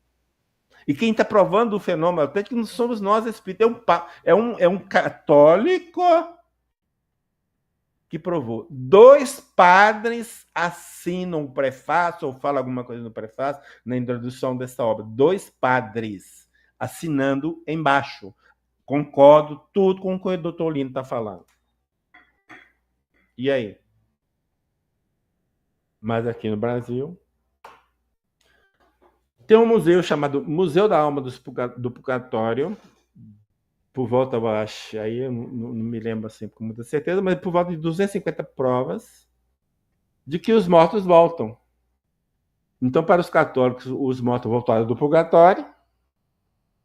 E quem está provando o fenômeno autêntico não somos nós, espíritos. É um católico que provou. 2 padres assinam o prefácio, ou falam alguma coisa no prefácio, na introdução dessa obra. 2 padres assinando embaixo. Concordo tudo com o que o doutor Lino está falando. E aí? Mas aqui no Brasil tem um museu chamado Museu da Alma do Purgatório, por volta, eu acho, aí eu não me lembro assim com muita certeza, mas por volta de 250 provas de que os mortos voltam. Então, para os católicos, os mortos voltaram do purgatório,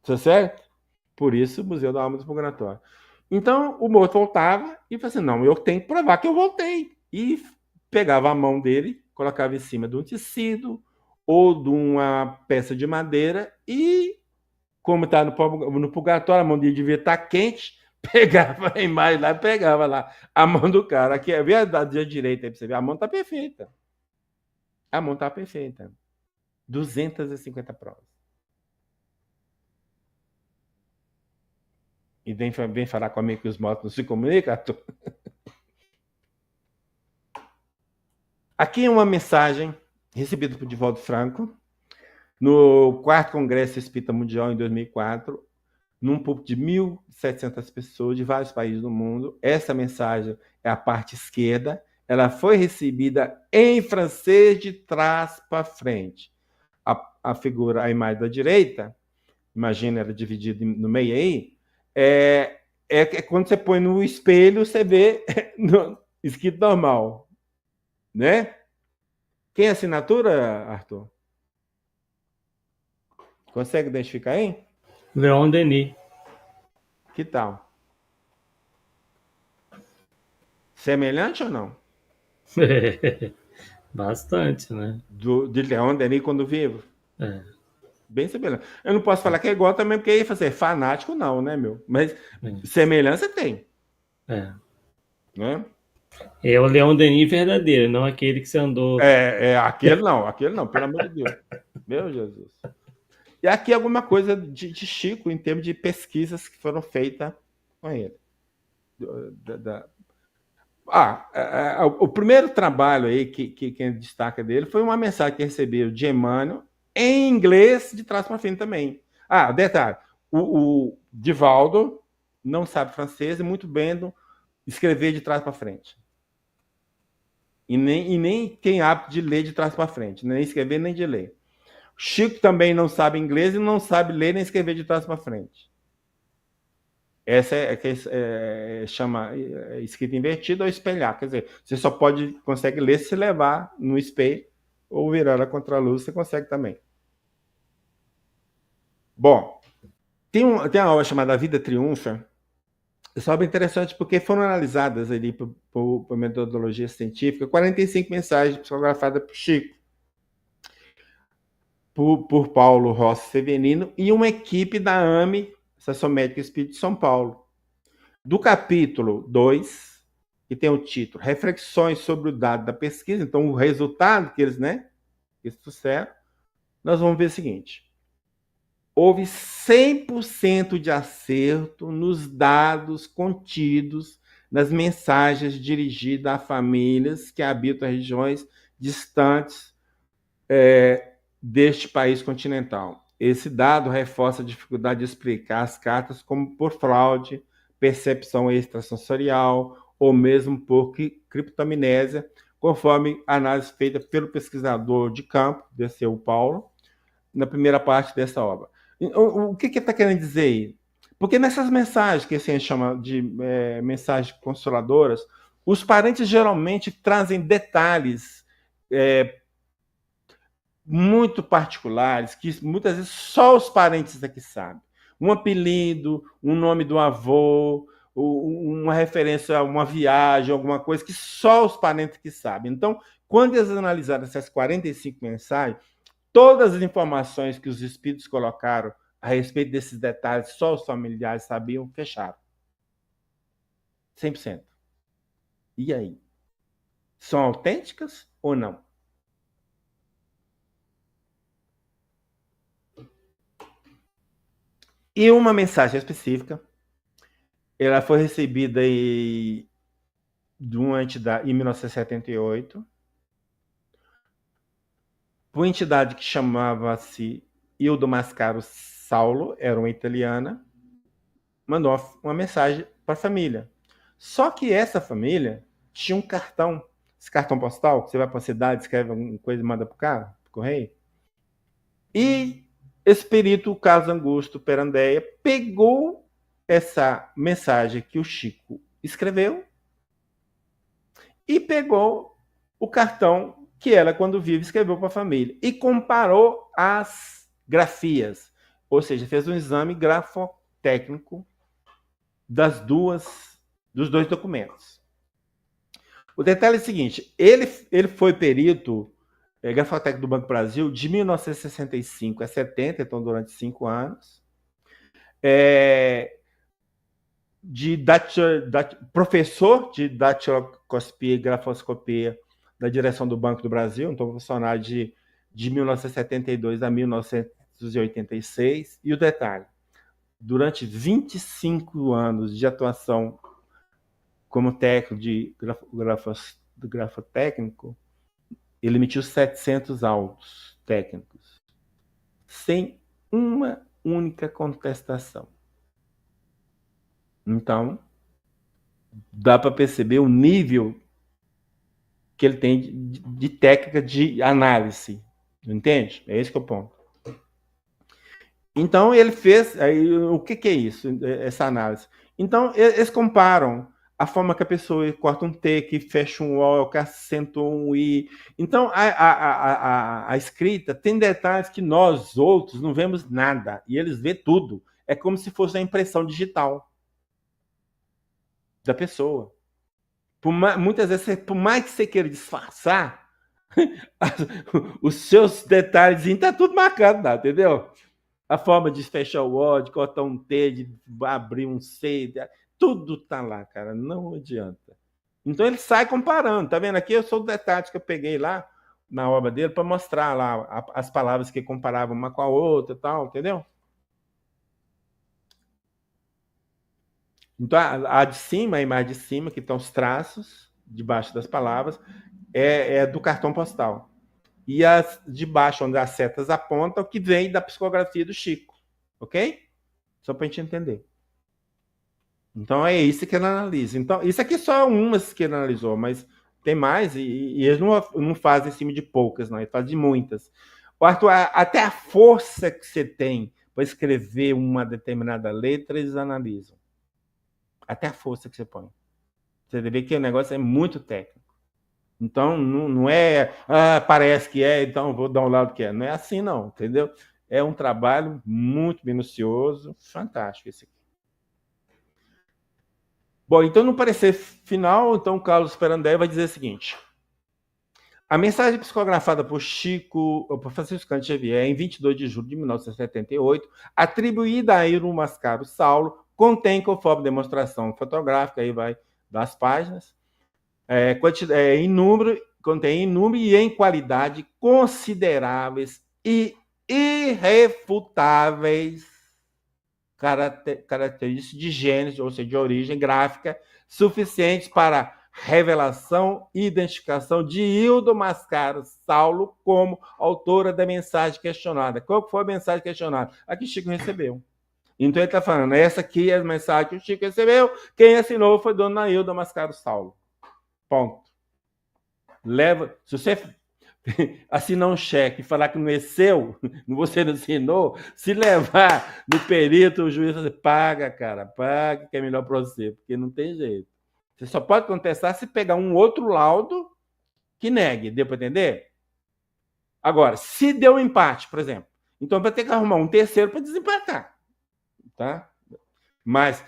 tá certo? Por isso, o Museu da Alma do Purgatório. Então, o morto voltava e falava assim, não, eu tenho que provar que eu voltei. E pegava a mão dele, colocava em cima de um tecido ou de uma peça de madeira e, como está no purgatório, a mão dele devia estar quente, pegava a imagem lá e pegava lá a mão do cara. Aqui é verdade, a direita aí para você ver, a mão está perfeita. A mão está perfeita. 250 provas. E vem falar comigo que os mortos não se comunicam? Aqui é uma mensagem recebida por Divaldo Franco no 4º Congresso Espírita Mundial em 2004, num público de 1.700 pessoas de vários países do mundo. Essa mensagem é a parte esquerda. Ela foi recebida em francês de trás para frente. A figura, a imagem da direita, imagina ela dividida no meio aí, é quando você põe no espelho, você vê escrito normal, né? Quem é a assinatura, Arthur? Consegue identificar aí? Leon Denis. Que tal? Semelhante ou não? Bastante, né? De Leon Denis quando vivo? É, Bem semelhante. Eu não posso falar que é igual também, porque aí fazer fanático não, né, meu? Mas semelhança tem, é. né? É o Leon Denis verdadeiro, não aquele que você andou. Aquele não, pelo amor de Deus. Meu Jesus. E aqui alguma coisa de Chico em termos de pesquisas que foram feitas com ele. O primeiro trabalho aí que destaca dele foi uma mensagem que recebeu de Emmanuel em inglês de trás para frente também. Detalhe, o Divaldo não sabe francês e muito bem escrever de trás para frente. E nem tem hábito de ler de trás para frente, nem escrever nem de ler. Chico também não sabe inglês e não sabe ler nem escrever de trás para frente. Essa chama escrita invertida ou espelhar. Quer dizer, você só consegue ler se levar no espelho ou virar a contraluz, você consegue também. Bom, tem uma obra chamada A Vida Triunfa. Essa obra é interessante porque foram analisadas ali por metodologia científica 45 mensagens psicografadas por Chico, por Paulo Rossi Severino e uma equipe da AME, Associação Médica Espírita de São Paulo. Do capítulo 2, que tem o título Reflexões sobre o dado da pesquisa, então o resultado que eles trouxeram, nós vamos ver o seguinte. Houve 100% de acerto nos dados contidos nas mensagens dirigidas a famílias que habitam regiões distantes deste país continental. Esse dado reforça a dificuldade de explicar as cartas como por fraude, percepção extrasensorial ou mesmo por criptomnésia, conforme a análise feita pelo pesquisador de campo, D.C. Paulo, na primeira parte dessa obra. O que está querendo dizer aí? Porque nessas mensagens, que assim a gente chama de mensagens consoladoras, os parentes geralmente trazem detalhes muito particulares, que muitas vezes só os parentes aqui sabem. Um apelido, um nome do avô, uma referência a uma viagem, alguma coisa que só os parentes que sabem. Então, quando eles analisaram essas 45 mensagens, todas as informações que os espíritos colocaram a respeito desses detalhes, só os familiares sabiam, fecharam. 100%. E aí? São autênticas ou não? E uma mensagem específica, ela foi recebida de uma entidade em 1978, por uma entidade que chamava-se Ildo Mascaro Saulo, era uma italiana, mandou uma mensagem para a família. Só que essa família tinha um cartão, esse cartão postal, que você vai para a cidade, escreve alguma coisa e manda para o cara, pro correio. E esse perito, Carlos Augusto Perandeia, pegou essa mensagem que o Chico escreveu e pegou o cartão que ela, quando vive, escreveu para a família e comparou as grafias, ou seja, fez um exame grafotécnico dos dois documentos. O detalhe é o seguinte, ele foi perito grafotécnico do Banco do Brasil de 1965 a 70, então durante 5 anos. Professor de datiloscopia e grafoscopia da direção do Banco do Brasil, então funcionário de 1972 a 1986. E o detalhe, durante 25 anos de atuação como técnico de grafotécnico, ele emitiu 700 autos técnicos, sem uma única contestação. Então, dá para perceber o nível que ele tem de técnica de análise. Entende? É esse que é o ponto. Então, ele fez... Aí, o que é isso, essa análise? Então, eles comparam a forma que a pessoa corta um T, que fecha um O, que acentua um I. Então, a escrita tem detalhes que nós, outros, não vemos nada. E eles vê tudo. É como se fosse a impressão digital da pessoa. Muitas vezes, por mais que você queira disfarçar, os seus detalhes tá tudo marcado, tá, entendeu? A forma de fechar o O, de cortar um T, de abrir um C, tudo tá lá, cara, não adianta. Então ele sai comparando, tá vendo? Aqui eu sou o detalhe que eu peguei lá na obra dele para mostrar lá as palavras que comparavam uma com a outra e tal, entendeu? Então a de cima, a imagem de cima, que estão os traços debaixo das palavras, é do cartão postal. E as de baixo, onde as setas apontam, que vem da psicografia do Chico. Ok? Só para a gente entender. Então é isso que ele analisa. Então, isso aqui é só umas que ele analisou, mas tem mais, e eles não fazem em cima de poucas, não, eles fazem de muitas. Arthur, até a força que você tem para escrever uma determinada letra, eles analisam. Até a força que você põe. Você vê que o negócio é muito técnico. Então, não é, parece que é, então vou dar um lado que é. Não é assim, não, entendeu? É um trabalho muito minucioso, fantástico esse aqui. Bom, então no parecer final, então Carlos Perandé vai dizer o seguinte: a mensagem psicografada por Francisco Cândido Xavier, em 22 de julho de 1978, atribuída a Iro Mascaro Saulo, contém, conforme demonstração fotográfica, aí vai das páginas, em número, contém em número e em qualidade consideráveis e irrefutáveis características de gênero, ou seja, de origem gráfica, suficientes para revelação e identificação de Hildo Mascaro Saulo como autora da mensagem questionada. Qual foi a mensagem questionada? A que Chico recebeu. Então ele está falando, essa aqui é a mensagem que o Chico recebeu, quem assinou foi Dona Hilda Mascaro Saulo. Ponto. Se você assinar um cheque e falar que não é seu, você não assinou, se levar no perito, o juiz vai dizer, paga, cara, paga, que é melhor para você, porque não tem jeito. Você só pode contestar se pegar um outro laudo que negue, deu para entender? Agora, se deu um empate, por exemplo, então vai ter que arrumar um terceiro para desempatar, tá? Mas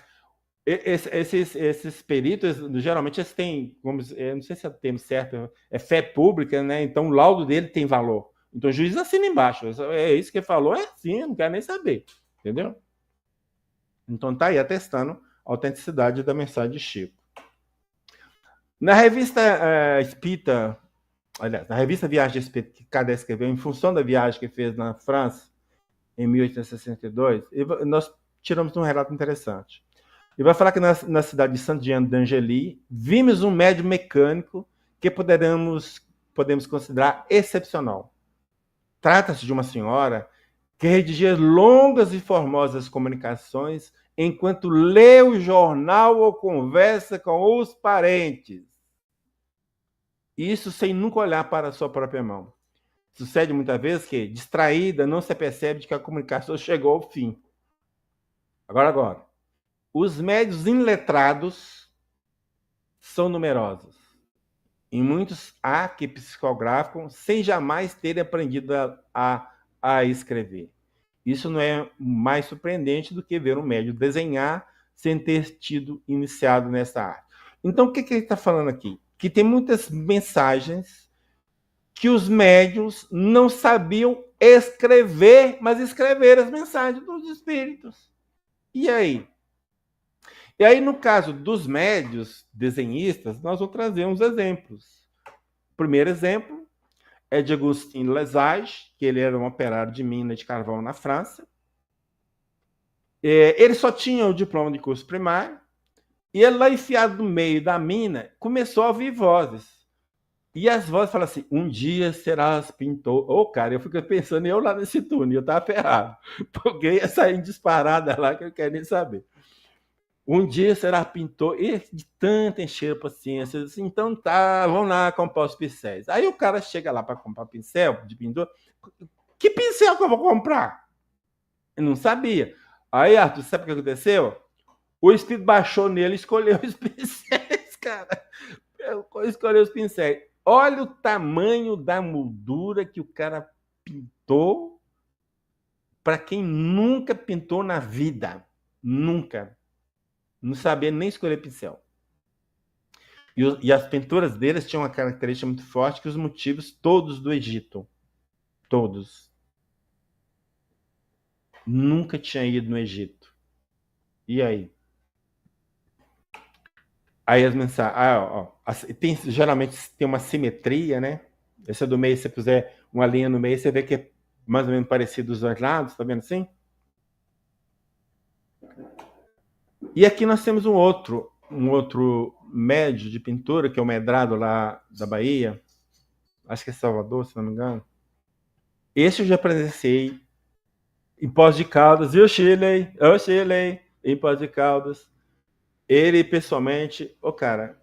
esses peritos, geralmente, eles têm, não sei se é o termo certo, é fé pública, né? Então o laudo dele tem valor. Então o juiz assina embaixo. É isso que ele falou, é assim, eu não quero nem saber. Entendeu? Então tá aí atestando a autenticidade da mensagem de Chico. Na revista Espírita, aliás, na revista Viagem Espírita, que Kardec escreveu, em função da viagem que fez na França, em 1862, nós tiramos um relato interessante. Ele vai falar que na cidade de Saint-Jean d'Angely, vimos um médium mecânico que podemos considerar excepcional. Trata-se de uma senhora que redigia longas e formosas comunicações enquanto lê o jornal ou conversa com os parentes. Isso sem nunca olhar para a sua própria mão. Sucede muitas vezes que, distraída, não se percebe de que a comunicação chegou ao fim. Agora. Os médios iletrados são numerosos. E muitos há que psicografam sem jamais terem aprendido a escrever. Isso não é mais surpreendente do que ver um médio desenhar sem ter tido iniciado nessa arte. Então, o que ele está falando aqui? Que tem muitas mensagens que os médios não sabiam escrever, mas escrever as mensagens dos espíritos. E aí? E aí, no caso dos médios desenhistas, nós vamos trazer uns exemplos. O primeiro exemplo é de Augustin Lesage, que ele era um operário de mina de carvão na França. Ele só tinha o diploma de curso primário, e ele lá enfiado no meio da mina, começou a ouvir vozes. E as vozes falam assim, um dia serás pintor. Cara, eu fico pensando, eu lá nesse túnel, eu estava ferrado, porque ia sair disparada lá que eu não quero nem saber. Um dia será pintor, e de tanto encher a paciência, assim, então tá, vamos lá comprar os pincéis. Aí o cara chega lá para comprar pincel de pintor, que pincel que eu vou comprar? Eu não sabia. Aí, Arthur, sabe o que aconteceu? O espírito baixou nele e escolheu os pincéis, cara. Escolheu os pincéis. Olha o tamanho da moldura que o cara pintou para quem nunca pintou na vida. Nunca. Não sabia nem escolher pincel. E as pinturas deles tinham uma característica muito forte, que os motivos todos do Egito. Todos. Nunca tinha ido no Egito. E aí? Aí as mensagens. Geralmente tem uma simetria, né? Esse é do meio, se você puser uma linha no meio, você vê que é mais ou menos parecido dos dois lados, tá vendo assim? E aqui nós temos um outro médio de pintura, que é o Medrado lá da Bahia. Acho que é Salvador, se não me engano. Esse eu já presenciei em Poços de Caldas. Eu Chile, em Poços de Caldas. Ele, pessoalmente, cara,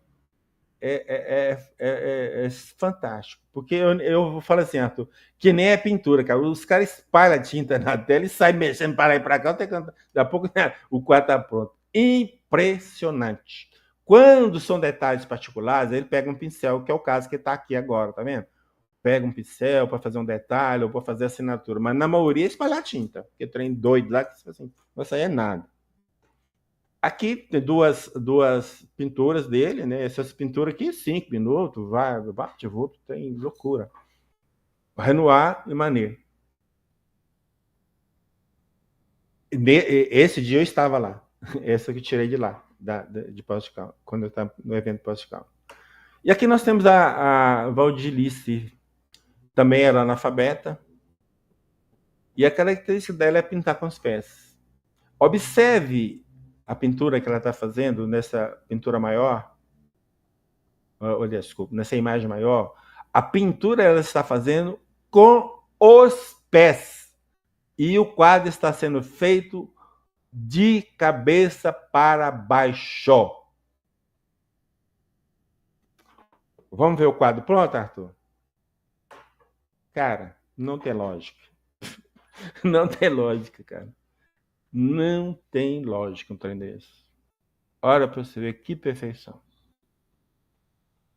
é fantástico. Porque eu falo assim, Arthur, que nem é pintura, cara. Os caras espalham tinta na tela e saem mexendo para lá e para cá. Daqui a pouco o quadro está pronto. Impressionante. Quando são detalhes particulares, ele pega um pincel, que é o caso que está aqui agora, tá vendo? Pega um pincel para fazer um detalhe ou para fazer assinatura. Mas na maioria é espalhar tinta. Porque trem doido lá, que assim, não sai nada. Aqui tem duas pinturas dele, né? Essas pinturas aqui, 5 minutos, bate, volta, tem loucura. Renoir e Manet. Esse dia eu estava lá. Essa que eu tirei de lá, de Poços de Caldas, quando eu estava no evento de Poços de Caldas. E aqui nós temos a Valdilice, também era analfabeta. E a característica dela é pintar com os pés. Observe a pintura que ela está fazendo nessa pintura maior. Olha, desculpa, nessa imagem maior. A pintura ela está fazendo com os pés. E o quadro está sendo feito de cabeça para baixo. Vamos ver o quadro pronto, Arthur? Cara, não tem lógica. Não tem lógica, cara. Não tem lógica um trem desse. Olha para você ver que perfeição.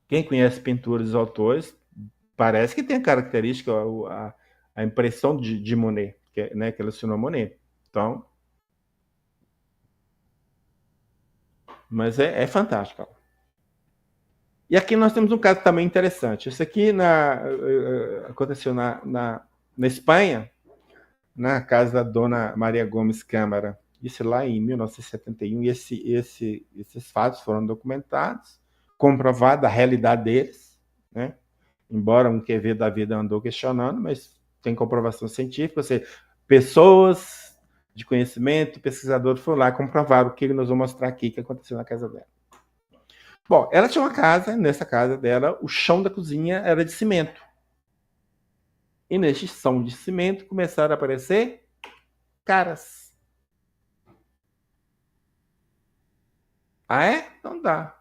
Quem conhece pinturas dos autores, parece que tem a característica, a impressão de Monet, que ela assinou Monet. Então, mas é fantástico. E aqui nós temos um caso também interessante. Isso aqui aconteceu na Espanha, na casa da dona Maria Gomes Câmara. Isso lá em 1971. E esses fatos foram documentados, comprovada a realidade deles, né? Embora um QV da vida andou questionando, mas tem comprovação científica. Ou seja, pessoas de conhecimento, pesquisadores foram lá e comprovaram o que nós vamos mostrar aqui que aconteceu na casa dela. Bom, ela tinha uma casa, nessa casa dela, o chão da cozinha era de cimento. E neste chão de cimento começaram a aparecer caras. Ah, é? Então dá.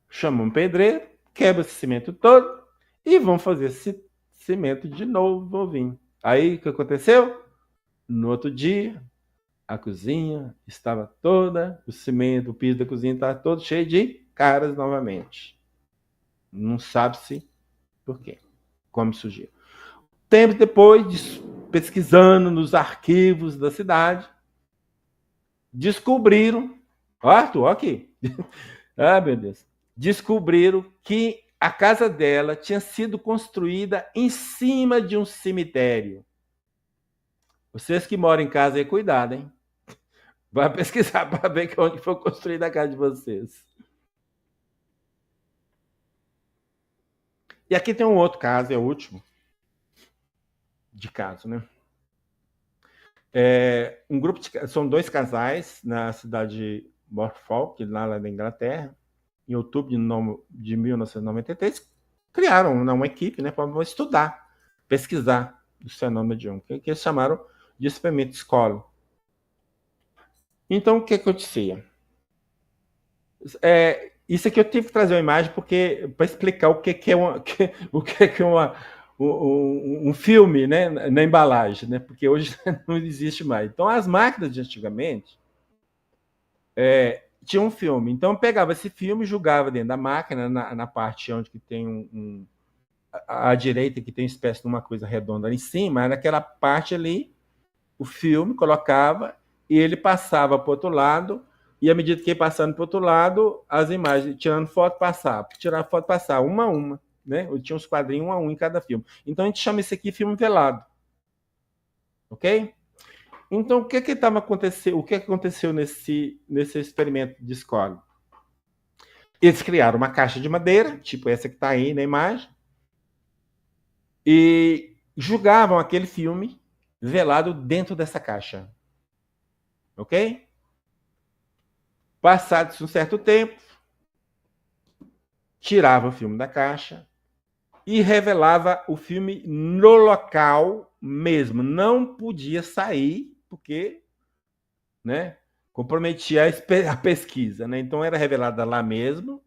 Chama um pedreiro, quebra esse cimento todo e vão fazer esse cimento de novo, novinho. Aí o que aconteceu? No outro dia, a cozinha estava toda, o cimento, o piso da cozinha estava todo cheio de caras novamente. Não sabe-se por quê, como surgiu. Tempo depois, pesquisando nos arquivos da cidade, descobriram, Arthur, aqui, meu Deus, descobriram que a casa dela tinha sido construída em cima de um cemitério. Vocês que moram em casa aí, cuidado, hein? Vai pesquisar para ver onde foi construída a casa de vocês. E aqui tem um outro caso, é o último de caso, né? Um grupo são 2 casais na cidade de Norfolk, lá da Inglaterra, em outubro de 1993, criaram uma equipe, né, para estudar, pesquisar os fenômenos de que eles chamaram de experimento escola. Então, o que acontecia? Isso aqui eu tive que trazer uma imagem para explicar o que é um filme, né, na embalagem, né? Porque hoje não existe mais. Então, as máquinas de antigamente tinham um filme. Então, eu pegava esse filme, jogava dentro da máquina, na parte onde que tem à direita, que tem uma espécie de uma coisa redonda ali em cima, naquela parte ali, o filme, colocava e ele passava para o outro lado, e à medida que ia passando para o outro lado, as imagens, tirando foto, passava. Tirar foto, passava, uma a uma. Né? Eu tinha uns quadrinhos um a um em cada filme. Então a gente chama isso aqui filme velado. Ok? Então o que estava acontecendo? O que aconteceu nesse experimento de escola? Eles criaram uma caixa de madeira, tipo essa que está aí na imagem, e jogavam aquele filme velado dentro dessa caixa. Ok? Passado um certo tempo, tirava o filme da caixa e revelava o filme no local mesmo. Não podia sair, porque, né, comprometia a pesquisa. Né? Então era revelada lá mesmo.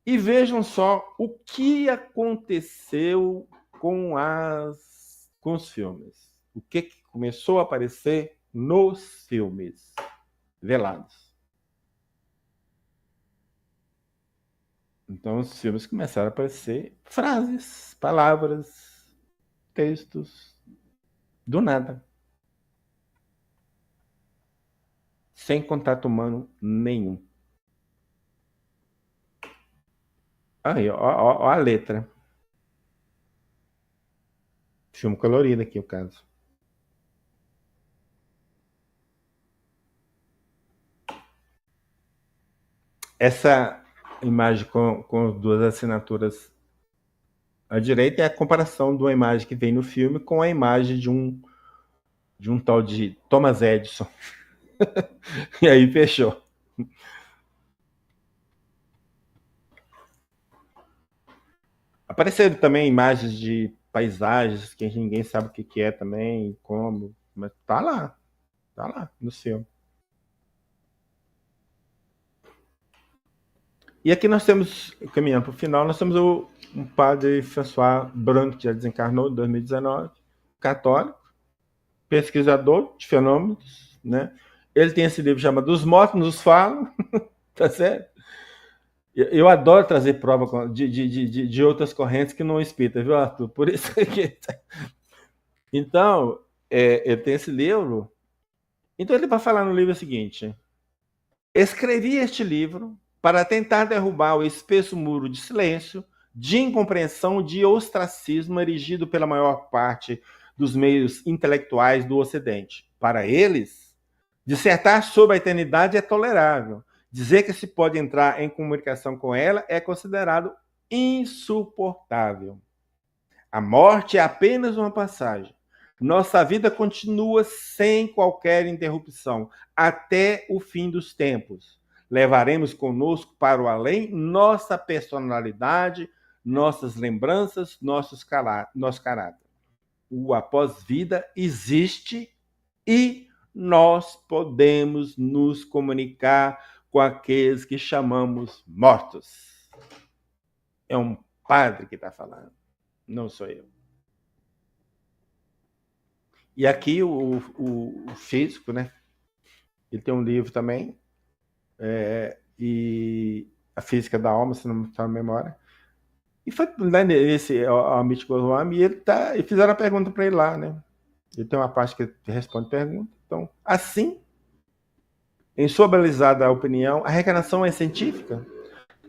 E vejam só o que aconteceu com os filmes. O que começou a aparecer nos filmes velados. Então, os filmes começaram a aparecer frases, palavras, textos, do nada. Sem contato humano nenhum. Aí, ó a letra. Filme colorido aqui, o caso. Essa imagem com as duas assinaturas à direita é a comparação de uma imagem que vem no filme com a imagem de um tal de Thomas Edison. E aí fechou. Apareceram também imagens de paisagens que ninguém sabe o que é também, como, mas tá lá no filme. E aqui nós temos, caminhando para o final, nós temos um padre François Branco, que já desencarnou em 2019, católico, pesquisador de fenômenos, né? Ele tem esse livro chamado Os Mortos Nos Falam, tá certo? Eu adoro trazer prova de outras correntes que não espírita, viu, Arthur? Por isso que... Então, ele tem esse livro. Então ele vai falar no livro o seguinte: escrevi este livro para tentar derrubar o espesso muro de silêncio, de incompreensão, de ostracismo erigido pela maior parte dos meios intelectuais do Ocidente. Para eles, dissertar sobre a eternidade é tolerável. Dizer que se pode entrar em comunicação com ela é considerado insuportável. A morte é apenas uma passagem. Nossa vida continua sem qualquer interrupção, até o fim dos tempos. Levaremos conosco para o além nossa personalidade, nossas lembranças, nosso caráter. O após-vida existe e nós podemos nos comunicar com aqueles que chamamos mortos. É um padre que está falando, não sou eu. E aqui o físico, né? Ele tem um livro também, e a Física da Alma, se não me está na memória. E foi nesse Amit Goswami, e fizeram a pergunta para ele lá, né? Ele tem uma parte que responde pergunta. Então, assim, em sua balizada opinião, a reencarnação é científica?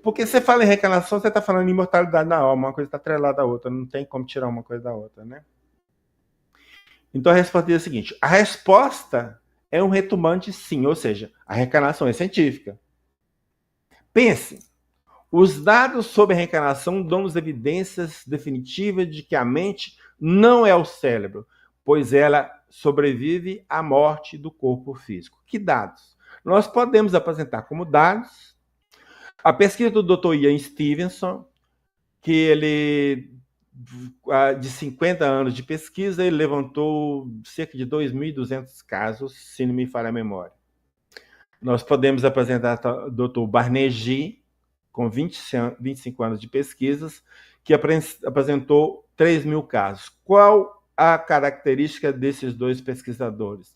Porque você fala em reencarnação, você está falando em imortalidade da alma, uma coisa está atrelada à outra, não tem como tirar uma coisa da outra, né? Então a resposta é a seguinte: a resposta é um retumbante sim, ou seja, a reencarnação é científica. Pense, os dados sobre a reencarnação dão-nos evidências definitivas de que a mente não é o cérebro, pois ela sobrevive à morte do corpo físico. Que dados? Nós podemos apresentar como dados a pesquisa do Dr. Ian Stevenson, que ele, de 50 anos de pesquisa, ele levantou cerca de 2.200 casos, se não me falha a memória. Nós podemos apresentar o Dr. Barnegi, com 25 anos de pesquisas, que apresentou 3.000 casos. Qual a característica desses dois pesquisadores?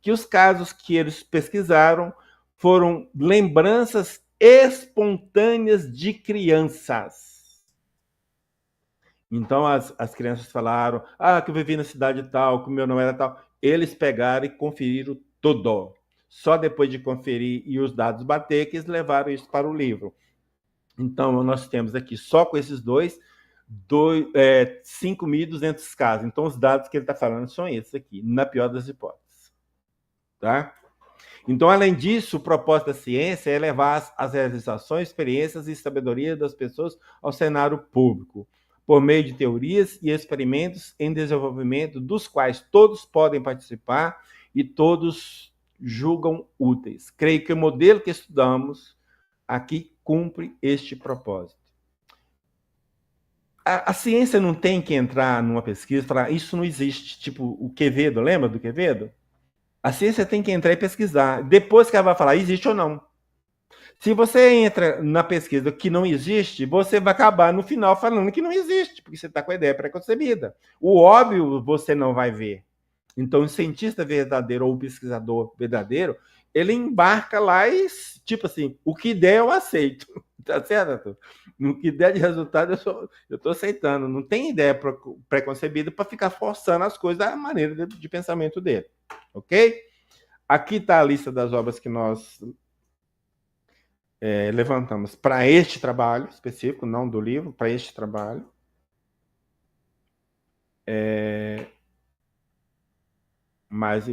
Que os casos que eles pesquisaram foram lembranças espontâneas de crianças. Então, as crianças falaram, que eu vivi na cidade tal, que o meu não era tal. Eles pegaram e conferiram tudo. Só depois de conferir e os dados bater, que eles levaram isso para o livro. Então, nós temos aqui, só com esses 5.200 casos. Então, os dados que ele está falando são esses aqui, na pior das hipóteses. Tá? Então, além disso, o propósito da ciência é levar as realizações, experiências e sabedoria das pessoas ao cenário público, por meio de teorias e experimentos em desenvolvimento, dos quais todos podem participar e todos julgam úteis. Creio que o modelo que estudamos aqui cumpre este propósito. A ciência não tem que entrar numa pesquisa e falar isso não existe, tipo o Quevedo, lembra do Quevedo? A ciência tem que entrar e pesquisar. Depois que ela vai falar existe ou não. Se você entra na pesquisa que não existe, você vai acabar no final falando que não existe, porque você está com a ideia preconcebida. O óbvio você não vai ver. Então, o cientista verdadeiro ou o pesquisador verdadeiro, ele embarca lá e, tipo assim, o que der eu aceito. Tá certo? No que der de resultado, eu estou aceitando. Não tem ideia preconcebida para ficar forçando as coisas da maneira de pensamento dele. Ok? Aqui está a lista das obras que nós levantamos para este trabalho específico, não do livro, para este trabalho. Mais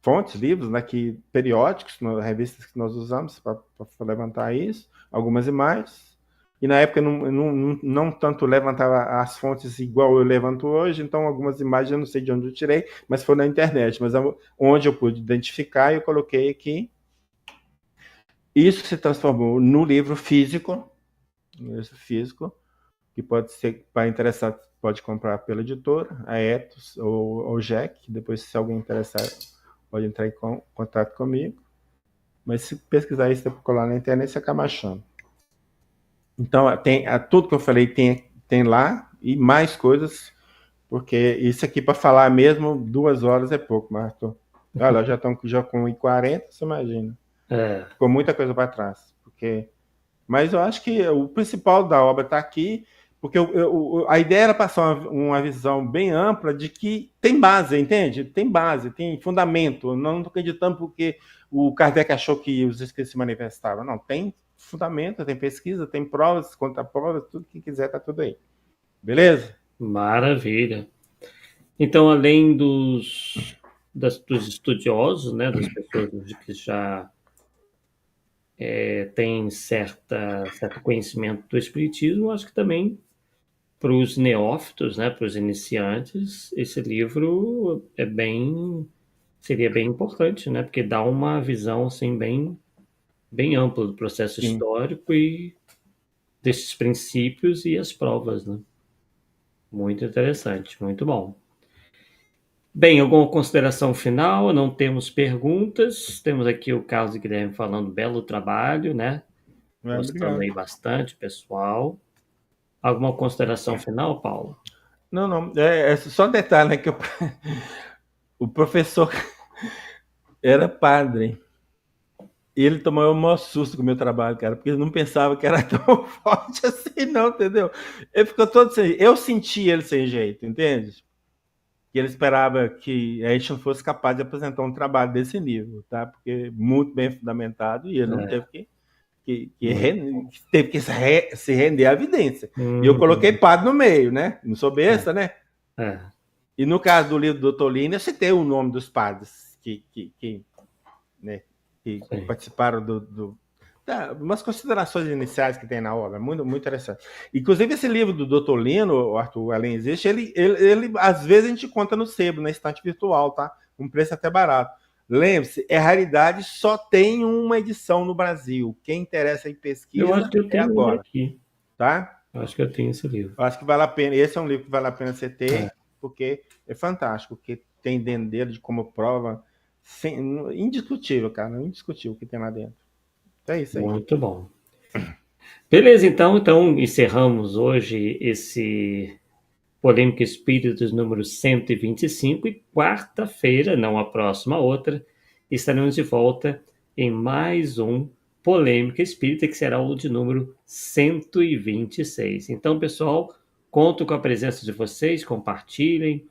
fontes, livros, né, periódicos, revistas que nós usamos para levantar isso, algumas imagens. E na época não tanto levantava as fontes igual eu levanto hoje, então algumas imagens eu não sei de onde eu tirei, mas foi na internet. Mas onde eu pude identificar, eu coloquei aqui. Isso se transformou no livro físico, que pode ser, para interessar, pode comprar pela editora, a Ethos ou Jack. Depois, se alguém interessar, pode entrar em contato comigo. Mas se pesquisar isso, colar na internet, você acaba achando. Então, tudo que eu falei tem lá, e mais coisas, porque isso aqui, para falar mesmo, 2 horas é pouco, mas olha, já estão já com 1h40, você imagina. Ficou muita coisa para trás. Mas eu acho que o principal da obra está aqui, porque a ideia era passar uma visão bem ampla de que tem base, entende? Tem base, tem fundamento. Não estou acreditando porque o Kardec achou que os espíritos se manifestavam. Não, tem fundamento, tem pesquisa, tem provas, contraprovas, tudo que quiser, está tudo aí. Beleza? Maravilha. Então, além dos estudiosos, né, das pessoas que já têm certo conhecimento do espiritismo, acho que também para os neófitos, né, para os iniciantes, esse livro seria bem importante, né, porque dá uma visão assim bem ampla do processo histórico e desses princípios e as provas, né? Muito interessante, muito bom. Bem, alguma consideração final? Não temos perguntas. Temos aqui o Carlos Guilherme falando belo trabalho, né? Gostando aí bastante, pessoal. Alguma consideração final, Paulo? Não. É só um detalhe, né? Que o professor era padre. E ele tomou o maior susto com o meu trabalho, cara, porque ele não pensava que era tão forte assim, não, entendeu? Ele ficou todo sem jeito. Eu senti ele sem jeito, entende? Que ele esperava que a gente não fosse capaz de apresentar um trabalho desse nível, tá? Porque muito bem fundamentado e ele não teve teve que se render à evidência. E eu coloquei padre no meio, né? Não sou besta, né? E no caso do livro do Dr. Lino, eu citei o nome dos padres que participaram umas considerações iniciais que tem na obra, muito, muito interessante. Inclusive, esse livro do Dr. Lino, o Arthur Além Existe, ele às vezes a gente conta no sebo, na estante virtual, tá? Um preço até barato. Lembre-se, é raridade, só tem uma edição no Brasil. Quem interessa em pesquisa, eu acho que eu tenho agora. Aqui. Tá? Eu acho que eu tenho esse livro. Eu acho que vale a pena. Esse é um livro que vale a pena você ter, porque é fantástico, porque tem dentro dele de como prova indiscutível, cara, indiscutível o que tem lá dentro. É isso aí. Muito bom. Beleza, então encerramos hoje esse Polêmica Espíritos número 125 e quarta-feira, não a próxima, outra, estaremos de volta em mais um Polêmica Espírita, que será o de número 126. Então, pessoal, conto com a presença de vocês, compartilhem,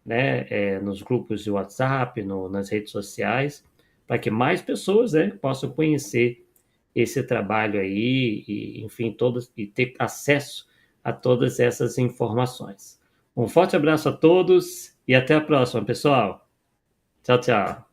né, nos grupos de WhatsApp, nas redes sociais, para que mais pessoas, né, possam conhecer esse trabalho aí e, enfim, e ter acesso a todas essas informações. Um forte abraço a todos e até a próxima, pessoal. Tchau, tchau.